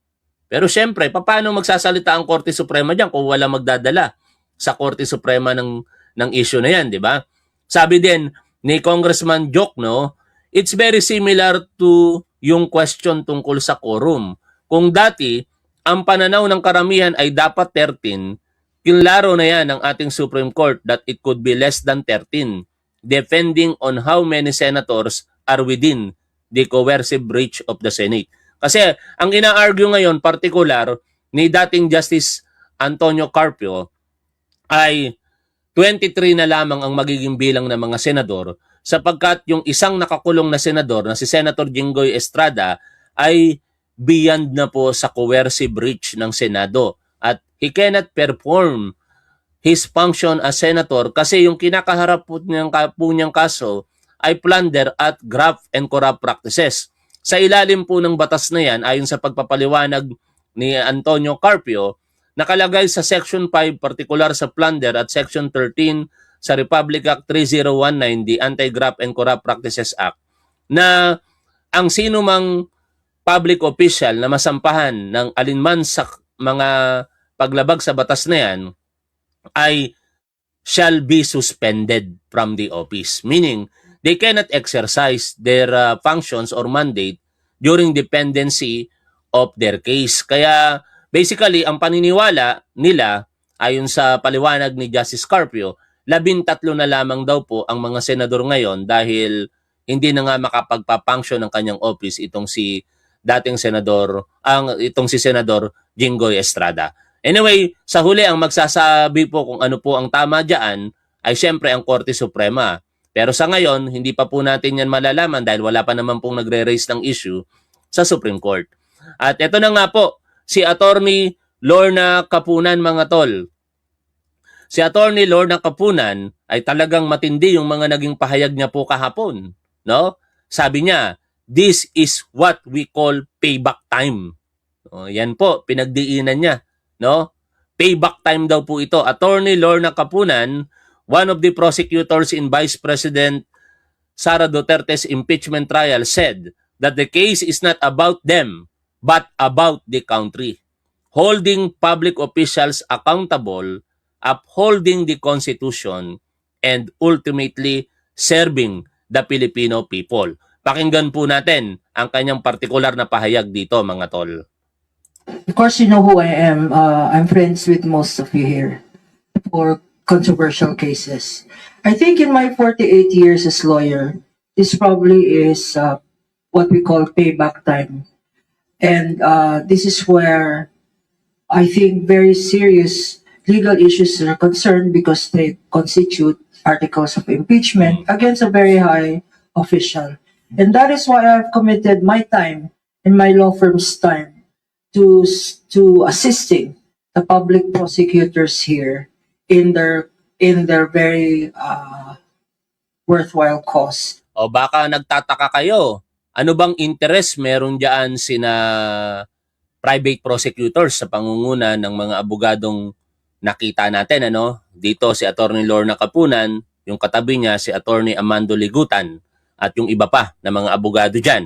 Pero syempre, paano magsasalita ang Korte Suprema diyan kung wala magdadala sa Korte Suprema ng issue na yan, di ba? Sabi din ni Congressman Jokno, it's very similar to yung question tungkol sa quorum. Kung dati, ang pananaw ng karamihan ay dapat 13, kinlaro na yan ng ating Supreme Court that it could be less than 13, depending on how many senators are within the coercive reach of the Senate. Kasi ang ina-argue ngayon, particular, ni dating Justice Antonio Carpio, ay 23 na lamang ang magiging bilang ng mga senador sapagkat yung isang nakakulong na senador na si Senator Jinggoy Estrada ay beyond na po sa coercive reach ng Senado at he cannot perform his function as senator kasi yung kinakaharap po niyang kaso ay plunder at graft and corrupt practices. Sa ilalim po ng batas na yan, ayon sa pagpapaliwanag ni Antonio Carpio, nakalagay sa Section 5, particular sa plunder, at Section 13 sa Republic Act 3019, the Anti-Graft and Corrupt Practices Act, na ang sino mang public official na masampahan ng alinman sa mga paglabag sa batas na yan ay shall be suspended from the office. Meaning, they cannot exercise their functions or mandate during dependency of their case. Kaya basically, ang paniniwala nila, ayon sa paliwanag ni Justice Carpio, 13 na lamang daw po ang mga senador ngayon dahil hindi na nga makapagpa-function ng kanyang office itong si Senador Jinggoy Estrada. Anyway, sa huli ang magsasabi po kung ano po ang tama diyan ay siyempre ang Korte Suprema. Pero sa ngayon, hindi pa po natin yan malalaman dahil wala pa naman pong nagre-raise ng issue sa Supreme Court. At ito na nga po, si Attorney Lorna Kapunan, mga tol. Si Attorney Lorna Kapunan ay talagang matindi yung mga naging pahayag niya po kahapon, no? Sabi niya, this is what we call payback time. Yan po, pinagdiinan niya, no? Payback time daw po ito. Attorney Lorna Kapunan, one of the prosecutors in Vice President Sara Duterte's impeachment trial, said that the case is not about them, but about the country. Holding public officials accountable, upholding the Constitution, and ultimately serving the Filipino people. Pakinggan po natin ang kanyang partikular na pahayag dito, mga tol. Of course, you know who I am. I'm friends with most of you here for controversial cases. I think in my 48 years as lawyer, this probably is what we call payback time. And this is where I think very serious legal issues are concerned because they constitute articles of impeachment against a very high official. And that is why I've committed my time and my law firm's time to assisting the public prosecutors here in their very worthwhile cause. O baka nagtataka kayo, ano bang interest meron diyan sina private prosecutors sa pangunguna ng mga abogadong nakita natin, ano? Dito si Attorney Lorna Kapunan, yung katabi niya si Attorney Amando Ligutan at yung iba pa na mga abogado diyan.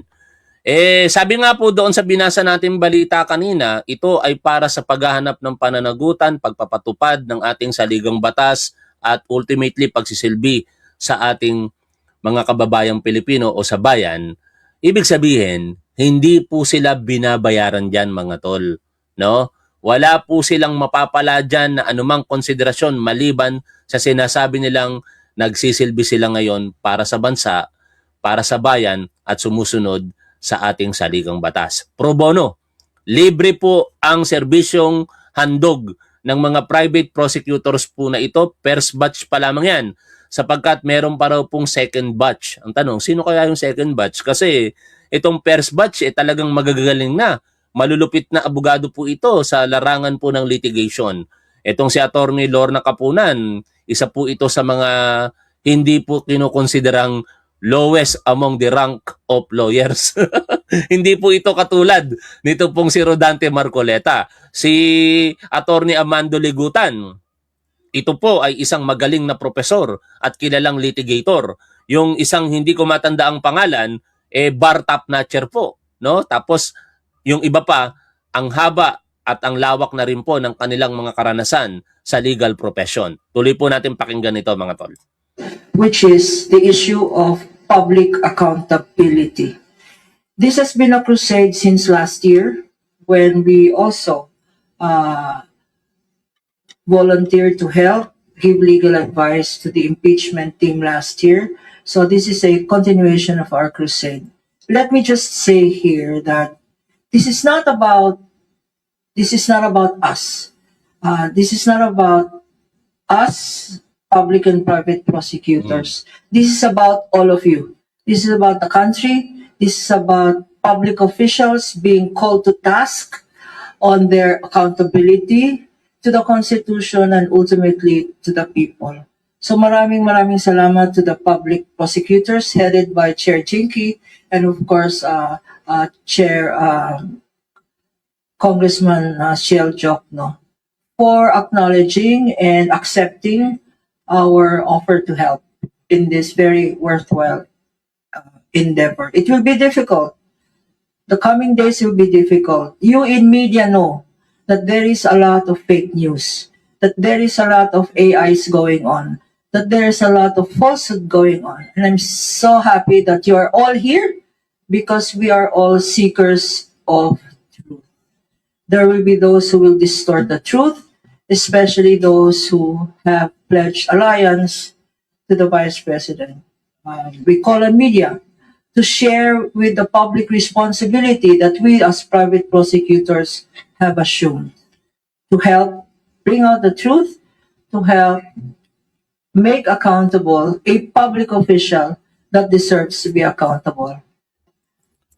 Sabi nga po doon sa binasa nating balita kanina, ito ay para sa paghahanap ng pananagutan, pagpapatupad ng ating saligang batas at ultimately pagsisilbi sa ating mga kababayang Pilipino o sa bayan. Ibig sabihin, hindi po sila binabayaran diyan, mga tol, no? Wala po silang mapapala diyan na anumang konsiderasyon maliban sa sinasabi nilang nagsisilbi sila ngayon para sa bansa, para sa bayan at sumusunod sa ating saligang batas. Pro bono, libre po ang serbisyong handog ng mga private prosecutors po na ito. First batch pa lamang yan sapagkat meron pa raw pong second batch. Ang tanong, sino kaya yung second batch? Kasi itong first batch talagang magagaling na. Malulupit na abogado po ito sa larangan po ng litigation. Itong si Attorney Lorna Kapunan, isa po ito sa mga hindi po kinukonsiderang lowest among the rank of lawyers. Hindi po ito katulad nito pong si Rodante Marcoleta. Si Attorney Amando Ligutan, ito po ay isang magaling na profesor at kilalang litigator. Yung isang hindi ko matanda ang pangalan, bar top notcher po, no? Tapos yung iba pa, ang haba at ang lawak na rin po ng kanilang mga karanasan sa legal profession. Tuloy po natin pakinggan ito, mga tol. Which is the issue of public accountability. This has been a crusade since last year when we also volunteered to help give legal advice to the impeachment team last year. So this is a continuation of our crusade. Let me just say here that this is not about us. This is not about us, public and private prosecutors. This is about all of you. This is about the country. This is about public officials being called to task on their accountability to the Constitution, and ultimately to the people. So maraming salamat to the public prosecutors headed by Chair Jinky and of course Chair Congressman Shiel Jokno for acknowledging and accepting our offer to help in this very worthwhile endeavor. It will be difficult. The coming days will be difficult. You in media know that there is a lot of fake news, that there is a lot of AIs going on, that there is a lot of falsehood going on. And I'm so happy that you are all here because we are all seekers of truth. There will be those who will distort the truth, especially those who have pledged alliance to the Vice President. We call on media to share with the public responsibility that we as private prosecutors have assumed to help bring out the truth, to help make accountable a public official that deserves to be accountable.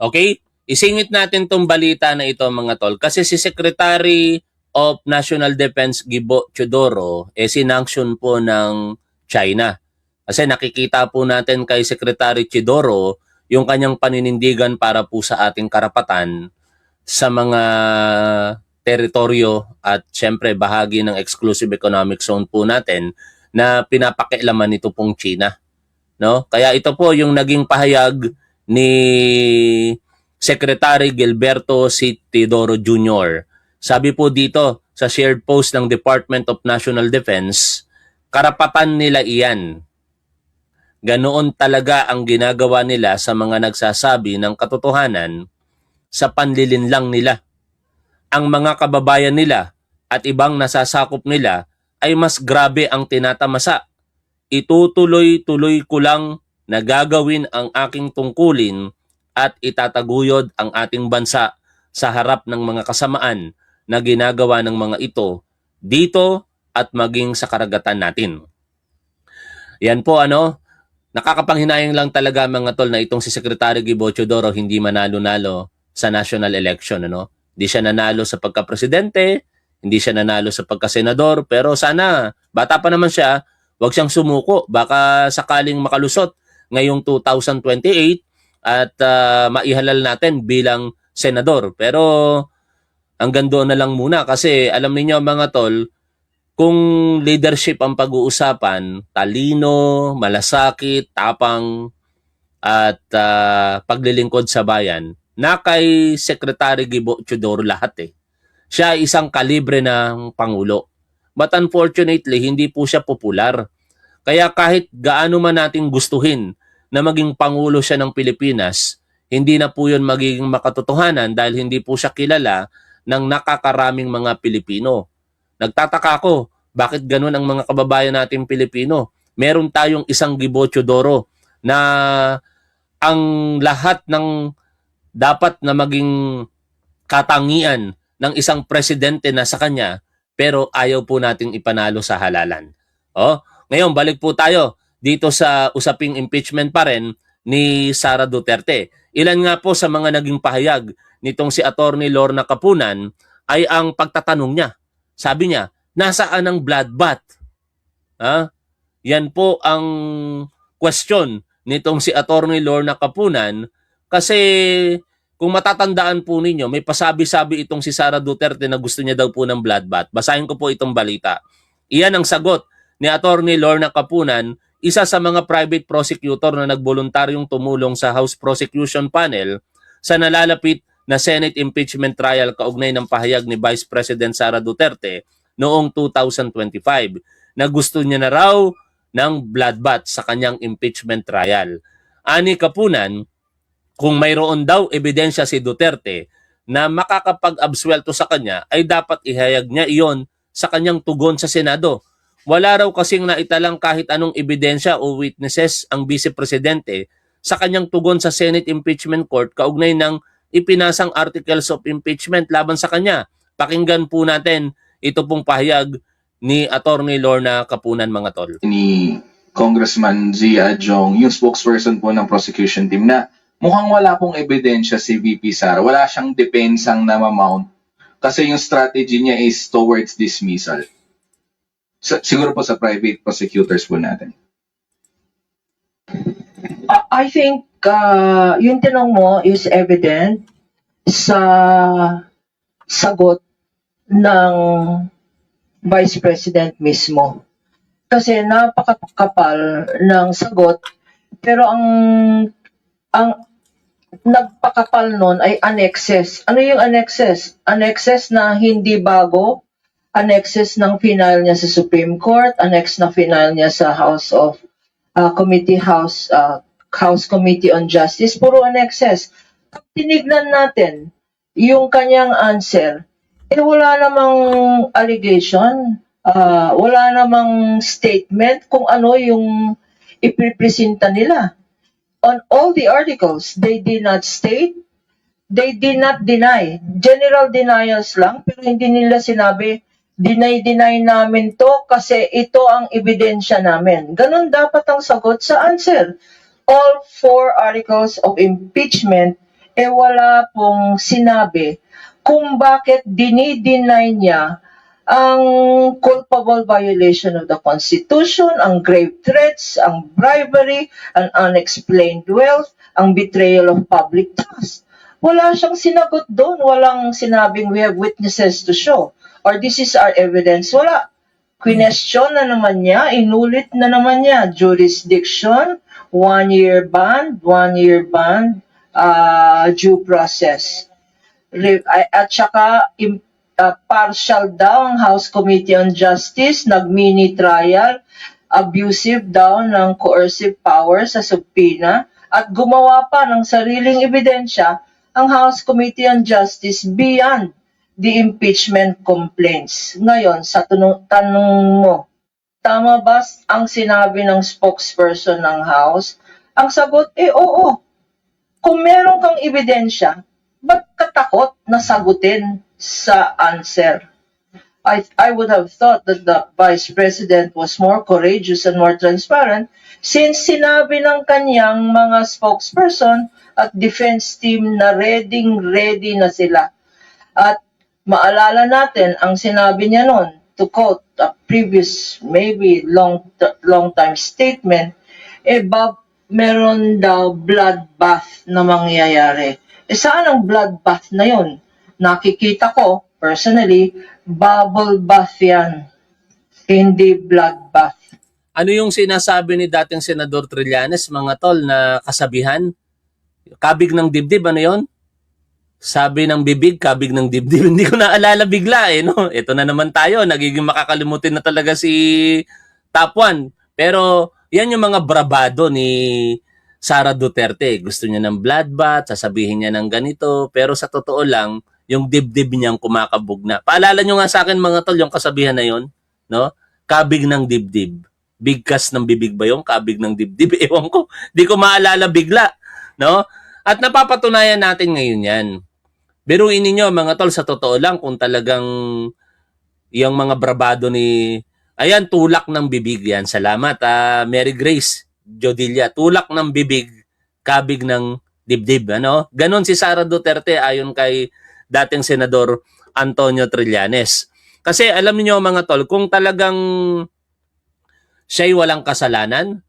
Okay? Isingit natin tong balita na ito mga tol kasi si Secretary of National Defense Gibo Teodoro sinanction po ng China. Kasi nakikita po natin kay Secretary Teodoro yung kanyang paninindigan para po sa ating karapatan sa mga teritoryo at syempre bahagi ng exclusive economic zone po natin na pinapakialaman nito pong China, no? Kaya ito po yung naging pahayag ni Secretary Gilberto C. Teodoro Jr. Sabi po dito sa shared post ng Department of National Defense, karapatan nila iyan. Ganoon talaga ang ginagawa nila sa mga nagsasabi ng katotohanan sa panlilinlang nila. Ang mga kababayan nila at ibang nasasakop nila ay mas grabe ang tinatamasa. Itutuloy-tuloy ko lang na gagawin ang aking tungkulin at itataguyod ang ating bansa sa harap ng mga kasamaan na ginagawa ng mga ito dito at maging sa karagatan natin. Yan po nakakapanghinayang lang talaga mga tol na itong si Secretary Gibo Teodoro hindi manalo-nalo sa national election. Hindi siya nanalo sa pagka-presidente, hindi siya nanalo sa pagka-senador, pero sana, bata pa naman siya, wag siyang sumuko. Baka sakaling makalusot ngayong 2028 at maihalal natin bilang senador. Pero hanggang doon na lang muna kasi alam niyo mga tol, kung leadership ang pag-uusapan, talino, malasakit, tapang, at paglilingkod sa bayan, na kay Secretary Gibo Teodoro lahat Siya ay isang kalibre ng Pangulo. But unfortunately, hindi po siya popular. Kaya kahit gaano man nating gustuhin na maging Pangulo siya ng Pilipinas, hindi na po yun magiging makatotohanan dahil hindi po siya kilala ng nakakaraming mga Pilipino. Nagtataka ako, bakit ganun ang mga kababayan nating Pilipino? Meron tayong isang Gibo Teodoro na ang lahat ng dapat na maging katangian ng isang presidente na sa kanya, pero ayaw po nating ipanalo sa halalan. Ngayon, balik po tayo dito sa usaping impeachment pa rin ni Sara Duterte. Ilan nga po sa mga naging pahayag nitong si Attorney Lorna Capunan ay ang pagtatanong niya. Sabi niya, nasaan ang bloodbath? Yan po ang question nitong si Attorney Lorna Capunan kasi kung matatandaan po ninyo, may pasabi-sabi itong si Sara Duterte na gusto niya daw po ng bloodbath. Basahin ko po itong balita. Iyan ang sagot ni Attorney Lorna Capunan, isa sa mga private prosecutor na nagboluntaryong tumulong sa House Prosecution Panel sa nalalapit na Senate impeachment trial kaugnay ng pahayag ni Vice President Sara Duterte noong 2025 na gusto niya na raw ng bloodbath sa kanyang impeachment trial. Ani Capunan, kung mayroon daw ebidensya si Duterte na makakapag-absuelto sa kanya, ay dapat ihayag niya iyon sa kanyang tugon sa Senado. Wala raw kasing naitalang kahit anong ebidensya o witnesses ang Vice Presidente sa kanyang tugon sa Senate Impeachment Court kaugnay ng ipinasang articles of impeachment laban sa kanya. Pakinggan po natin ito pong pahayag ni Attorney Lorna Capunan mga tol. Ni Congressman Zia Jong, yung spokesperson po ng prosecution team na mukhang wala pong ebidensya si VP Sara. Wala siyang depensang na ma-mount kasi yung strategy niya is towards dismissal. Siguro po sa private prosecutors po natin. I think yung tinong mo is evident sa sagot ng Vice President mismo. Kasi napakakapal ng sagot, pero ang nagpakapal nun ay annexes. Ano yung annexes? Annexes na hindi bago, annexes ng final niya sa Supreme Court, annex na final niya sa House Committee on Justice, puro annexes. Tinignan natin yung kanyang answer, wala namang allegation, wala namang statement kung ano yung ipipresenta nila. On all the articles, they did not state, they did not deny. General denials lang, pero hindi nila sinabi, deny namin to kasi ito ang ebidensya namin. Ganun dapat ang sagot sa answer. All 4 articles of impeachment, wala pong sinabi kung bakit dinideny niya ang culpable violation of the Constitution, ang grave threats, ang bribery, ang unexplained wealth, ang betrayal of public trust. Wala siyang sinagot doon. Walang sinabing we have witnesses to show or this is our evidence. Wala. Question na naman niya, inulit na naman niya. Jurisdiction, 1-year ban, due process. At saka partial daw ang House Committee on Justice, nag-mini trial, abusive daw ng coercive power sa subpoena, at gumawa pa ng sariling ebidensya ang House Committee on Justice beyond the impeachment complaints. Ngayon, sa tanong mo, tama ba ang sinabi ng spokesperson ng House? Ang sagot, oo. Kung meron kang ebidensya, ba't katakot na sagutin sa answer? I would have thought that the Vice President was more courageous and more transparent since sinabi ng kanyang mga spokesperson at defense team na ready na sila. At maalala natin ang sinabi niya noon, to quote a previous maybe long time statement, meron daw bloodbath na mangyayari. Saan ang bloodbath na yun? Nakikita ko, personally, bubble bath yan. Hindi bloodbath. Ano yung sinasabi ni dating Senador Trillanes, mga tol, na kasabihan? Kabig ng dibdib, ano yon? Sabi ng bibig, kabig ng dibdib. Hindi ko naalala bigla no? Ito na naman tayo, nagiging makakalimutin na talaga si Top 1. Pero yan yung mga brabado ni Sara Duterte. Gusto niya ng bloodbath, sasabihin niya ng ganito, pero sa totoo lang, yung dibdib niyang kumakabog na. Paalala nyo nga sa akin mga tol, yung kasabihan na yon, no? Kabig ng dibdib. Bigkas ng bibig ba yung kabig ng dibdib? Ewan ko, di ko maalala bigla, no? At napapatunayan natin ngayon yan. Biruin ninyo mga tol, sa totoo lang, kung talagang yung mga brabado ni, ayan, tulak ng bibig yan. Salamat, Mary Grace Jodilla, tulak ng bibig, kabig ng dibdib, ano? Ganon si Sara Duterte ayon kay dating Senador Antonio Trillanes. Kasi alam niyo mga tol, kung talagang siya'y walang kasalanan,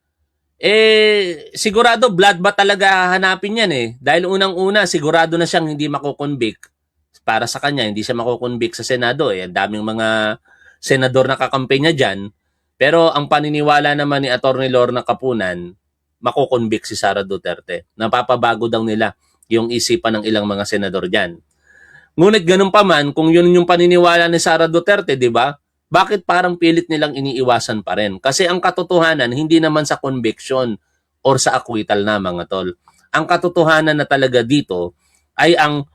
sigurado bloodbath talaga hanapin yan Dahil unang-una, sigurado na siyang hindi makukonvict. Para sa kanya, hindi siya makukonvict sa Senado Ang daming mga senador na kakampi niya dyan. Pero ang paniniwala naman ni Atty. Lorna Capunan, makukonvict si Sara Duterte. Napapabago daw nila yung isipan ng ilang mga senador dyan. Ngunit ganun pa man, kung yun yung paniniwala ni Sara Duterte, di ba? Bakit parang pilit nilang iniiwasan pa rin? Kasi ang katotohanan, hindi naman sa conviction or sa acquittal na mga tol. Ang katotohanan na talaga dito ay ang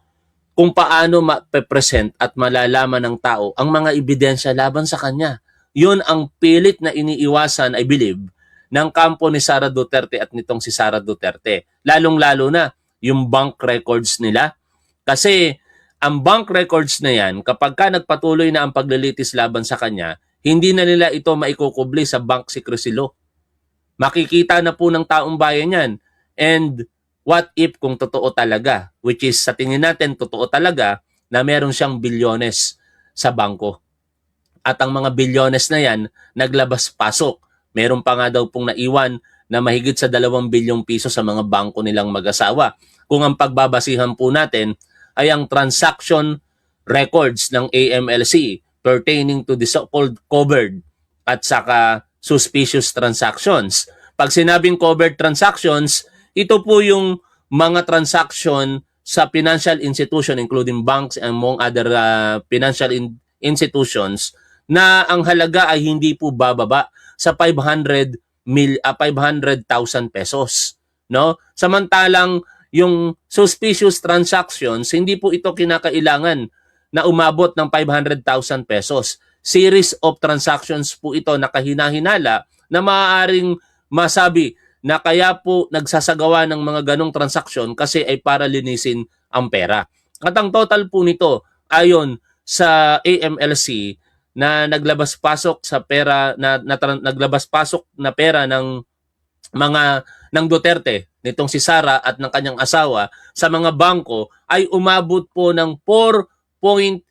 kung paano ma-present at malalaman ng tao ang mga ebidensya laban sa kanya. Yun ang pilit na iniiwasan, I believe, ng kampo ni Sara Duterte at nitong si Sara Duterte. Lalong-lalo na yung bank records nila. Kasi ang bank records na yan, kapag ka nagpatuloy na ang paglilitis laban sa kanya, hindi na nila ito maikukubli sa bank secrecy law. Makikita na po ng taong bayan yan. And what if kung totoo talaga, which is sa tingin natin totoo talaga, na meron siyang bilyones sa bangko. At ang mga bilyones na yan, naglabas-pasok. Meron pa nga daw pong naiwan na mahigit sa 2 bilyong piso sa mga bangko nilang mag-asawa. Kung ang pagbabasihan po natin ay ang transaction records ng AMLC pertaining to the so-called covered at saka suspicious transactions. Pag sinabing covered transactions, ito po yung mga transaction sa financial institution including banks and among other financial institutions na ang halaga ay hindi po bababa sa 500,000 pesos, no? Samantalang yung suspicious transactions, hindi po ito kinakailangan na umabot ng 500,000 pesos. Series of transactions po ito na kahinahinala na maaaring masabi na kaya po nagsasagawa ng mga ganong transaksyon kasi ay para linisin ang pera. At ang total po nito ayon sa AMLC na naglabas-pasok sa pera naglabas-pasok na pera ng Duterte nitong si Sara at ng kanyang asawa sa mga bangko ay umabot po ng 4.7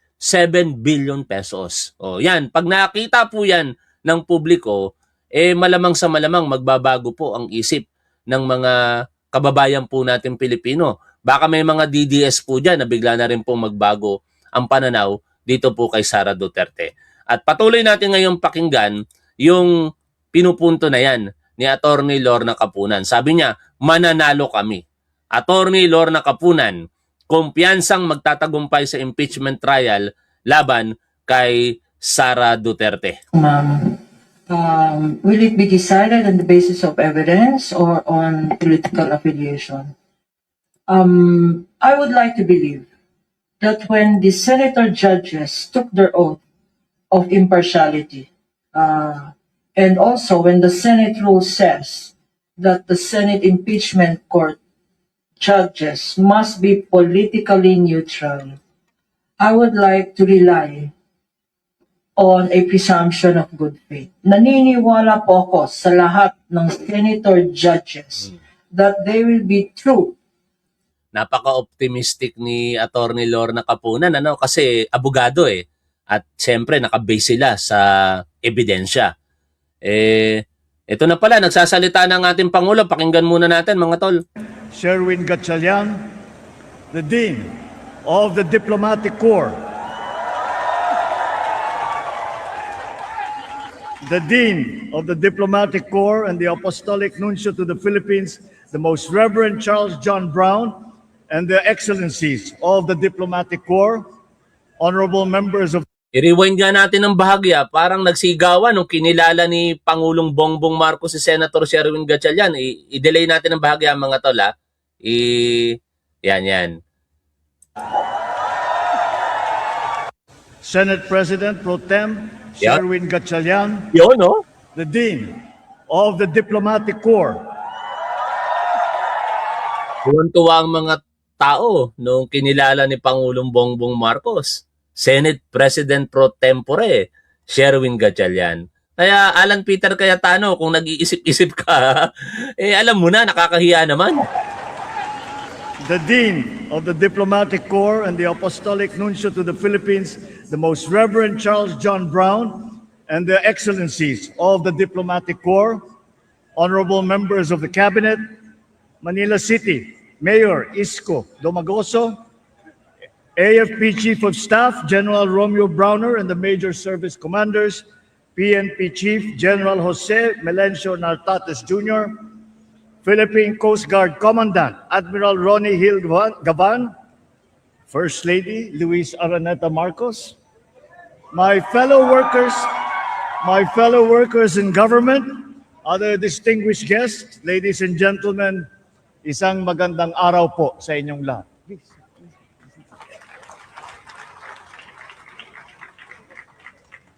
billion pesos. O yan, pag nakita po yan ng publiko, malamang sa malamang magbabago po ang isip ng mga kababayan po natin Pilipino. Baka may mga DDS po dyan na bigla na rin po magbago ang pananaw dito po kay Sara Duterte. At patuloy natin ngayong pakinggan yung pinupunto na yan ni Attorney Lorna Capunan. Sabi niya, mananalo kami. Attorney Lorna Capunan, kumpiyansang magtatagumpay sa impeachment trial laban kay Sara Duterte. Will it be decided on the basis of evidence or on political affiliation? I would like to believe that when the senator judges took their oath of impartiality, and also when the Senate rule says that the Senate impeachment court judges must be politically neutral, I would like to rely on a presumption of good faith. Naniniwala po ako sa lahat ng senator judges that they will be true. Napaka-optimistic ni Attorney Lorna Capunan, kasi abogado At siyempre, nakabase sila sa ebidensya. Ito na pala, nagsasalita ng ating Pangulo. Pakinggan muna natin, mga tol. Sherwin Gatchalian, the Dean of the Diplomatic Corps. The Dean of the Diplomatic Corps and the Apostolic Nuncio to the Philippines, the Most Reverend Charles John Brown, and the Excellencies of the Diplomatic Corps, honorable members of I-rewind nga natin ng bahagya. Parang nagsigawan nung kinilala ni Pangulong Bongbong Marcos si Senator Sherwin Gatchalian. I-delay natin ng bahagya, mga tol. Yan. Senate President Pro Tem Sherwin Gatchalian, Yun, no? the Dean of the Diplomatic Corps. Tuwan-tuwa ang mga tao nung kinilala ni Pangulong Bongbong Marcos. Senate President Pro Tempore, Sherwin Gatchalian. Kaya Alan Peter Cayetano, kung nag-iisip-isip ka, alam mo na, nakakahiya naman. The Dean of the Diplomatic Corps and the Apostolic Nuncio to the Philippines, the Most Reverend Charles John Brown, and the Excellencies of the Diplomatic Corps, honorable members of the Cabinet, Manila City, Mayor Isko Domagoso, AFP Chief of Staff General Romeo Browner and the Major Service Commanders, PNP Chief General Jose Melencio Nartates Jr., Philippine Coast Guard Commandant Admiral Ronnie Hill Gavan, First Lady Luis Araneta Marcos, my fellow workers in government, other distinguished guests, ladies and gentlemen, isang magandang araw po sa inyong lahat.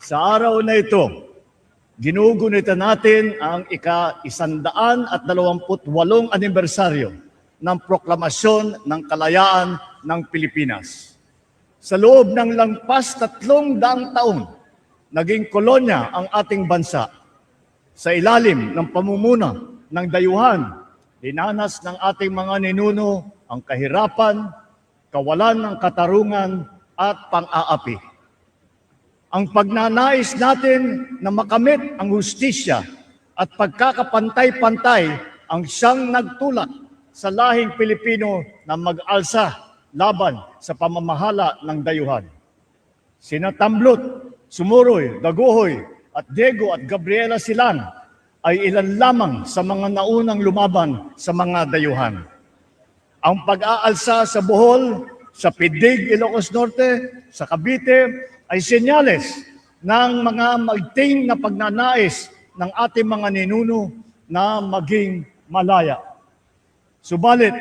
Sa araw na ito, ginugunitan natin ang ika-128 anibersaryo ng Proklamasyon ng Kalayaan ng Pilipinas. Sa loob ng lampas 300 taon, naging kolonya ang ating bansa. Sa ilalim ng pamumuna ng dayuhan, dinanas ng ating mga ninuno ang kahirapan, kawalan ng katarungan at pang-aapi. Ang pagnanais natin na makamit ang hustisya at pagkakapantay-pantay ang siyang nagtulak sa lahing Pilipino na mag-alsa laban sa pamamahala ng dayuhan. Sina Tamblot, Sumuroy, Daguhoy at Diego at Gabriela Silan ay ilan lamang sa mga naunang lumaban sa mga dayuhan. Ang pag-aalsa sa Bohol, sa Pidig, Ilocos Norte, sa Cavite ay senyales ng mga magting na pagnanais ng ating mga ninuno na maging malaya. Subalit,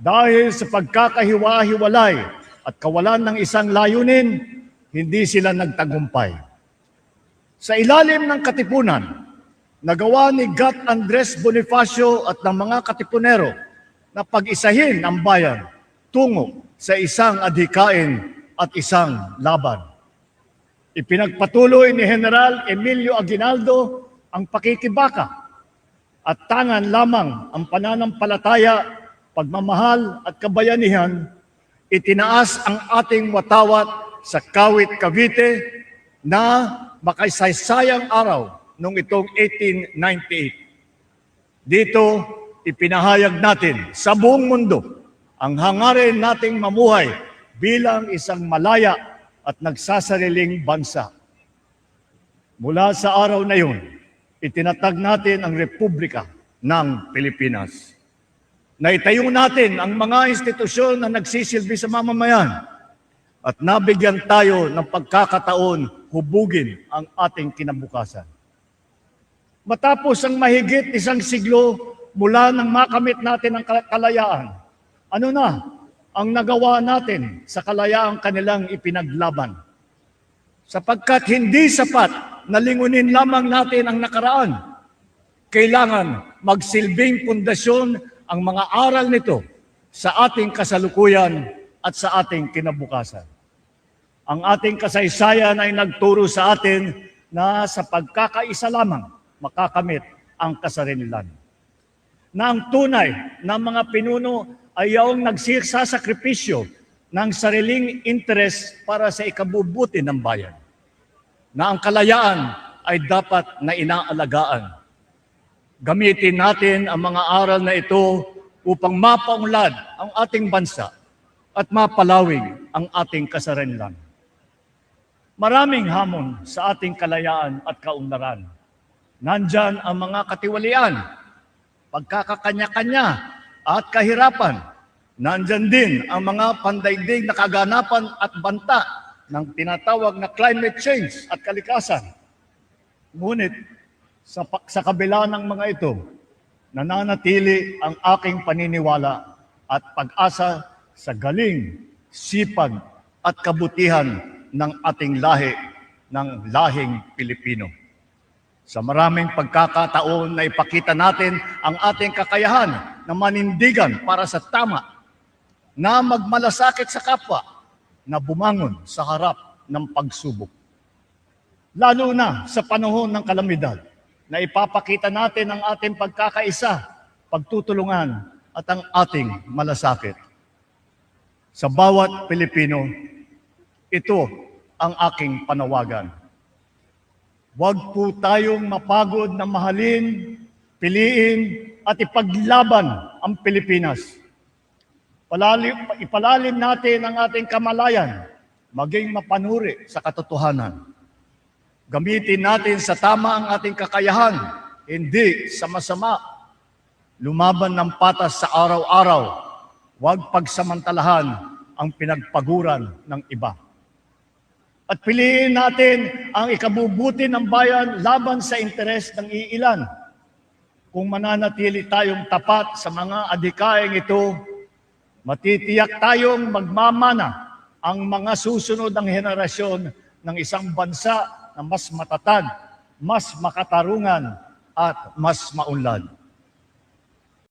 dahil sa pagkakahiwa-hiwalay at kawalan ng isang layunin, hindi sila nagtagumpay. Sa ilalim ng katipunan, nagawa ni Gat Andres Bonifacio at ng mga katipunero na pag-isahin ang bayan tungo sa isang adhikain at isang laban. Ipinagpatuloy ni General Emilio Aguinaldo ang pakikibaka at tangan lamang ang pananampalataya, pagmamahal at kabayanihan, itinaas ang ating watawat sa Kawit, Cavite na makasaysayang araw noong itong 1898. Dito, ipinahayag natin sa buong mundo ang hangarin nating mamuhay bilang isang malaya at nagsasariling bansa. Mula sa araw na yun, itinatag natin ang Republika ng Pilipinas. Naitayo natin ang mga institusyon na nagsisilbi sa mamamayan at nabigyan tayo ng pagkakataon hubugin ang ating kinabukasan. Matapos ang mahigit isang siglo mula nang makamit natin ang kalayaan, ano na ang nagawa natin sa kalayaang kanilang ipinaglaban? Sapagkat hindi sapat na lingunin lamang natin ang nakaraan, kailangan magsilbing pundasyon ang mga aral nito sa ating kasalukuyan at sa ating kinabukasan. Ang ating kasaysayan ay nagturo sa atin na sa pagkakaisa lamang makakamit ang kasarinilan. Na ang tunay na mga pinuno ay yaong nagsasakripisyo ng sariling interes para sa ikabubuti ng bayan. Na ang kalayaan ay dapat na inaalagaan. Gamitin natin ang mga aral na ito upang mapaunlad ang ating bansa at mapalawig ang ating kasarinilan. Maraming hamon sa ating kalayaan at kaunlaran. Nandyan ang mga katiwalian, pagkakakanya-kanya at kahirapan. Nandyan din ang mga pandaigdig na kaganapan at banta ng tinatawag na climate change at kalikasan. Ngunit sa kabila ng mga ito, nananatili ang aking paniniwala at pag-asa sa galing, sipag at kabutihan ng ating lahi, ng lahing Pilipino. Sa maraming pagkakataon na ipakita natin ang ating kakayahan na manindigan para sa tama, na magmalasakit sa kapwa, na bumangon sa harap ng pagsubok. Lalo na sa panahon ng kalamidad, na ipapakita natin ang ating pagkakaisa, pagtutulungan at ang ating malasakit. Sa bawat Pilipino, ito ang aking panawagan. Huwag po tayong mapagod na mahalin, piliin at ipaglaban ang Pilipinas. Ipalalim natin ang ating kamalayan, maging mapanuri sa katotohanan. Gamitin natin sa tama ang ating kakayahan, hindi sa masama. Lumaban ng patas sa araw-araw, huwag pagsamantalahan ang pinagpaguran ng iba. At piliin natin ang ikabubuti ng bayan laban sa interes ng iilan. Kung mananatili tayong tapat sa mga adhikaing ito, matitiyak tayong magmamana ang mga susunod ng henerasyon ng isang bansa na mas matatag, mas makatarungan at mas maunlad.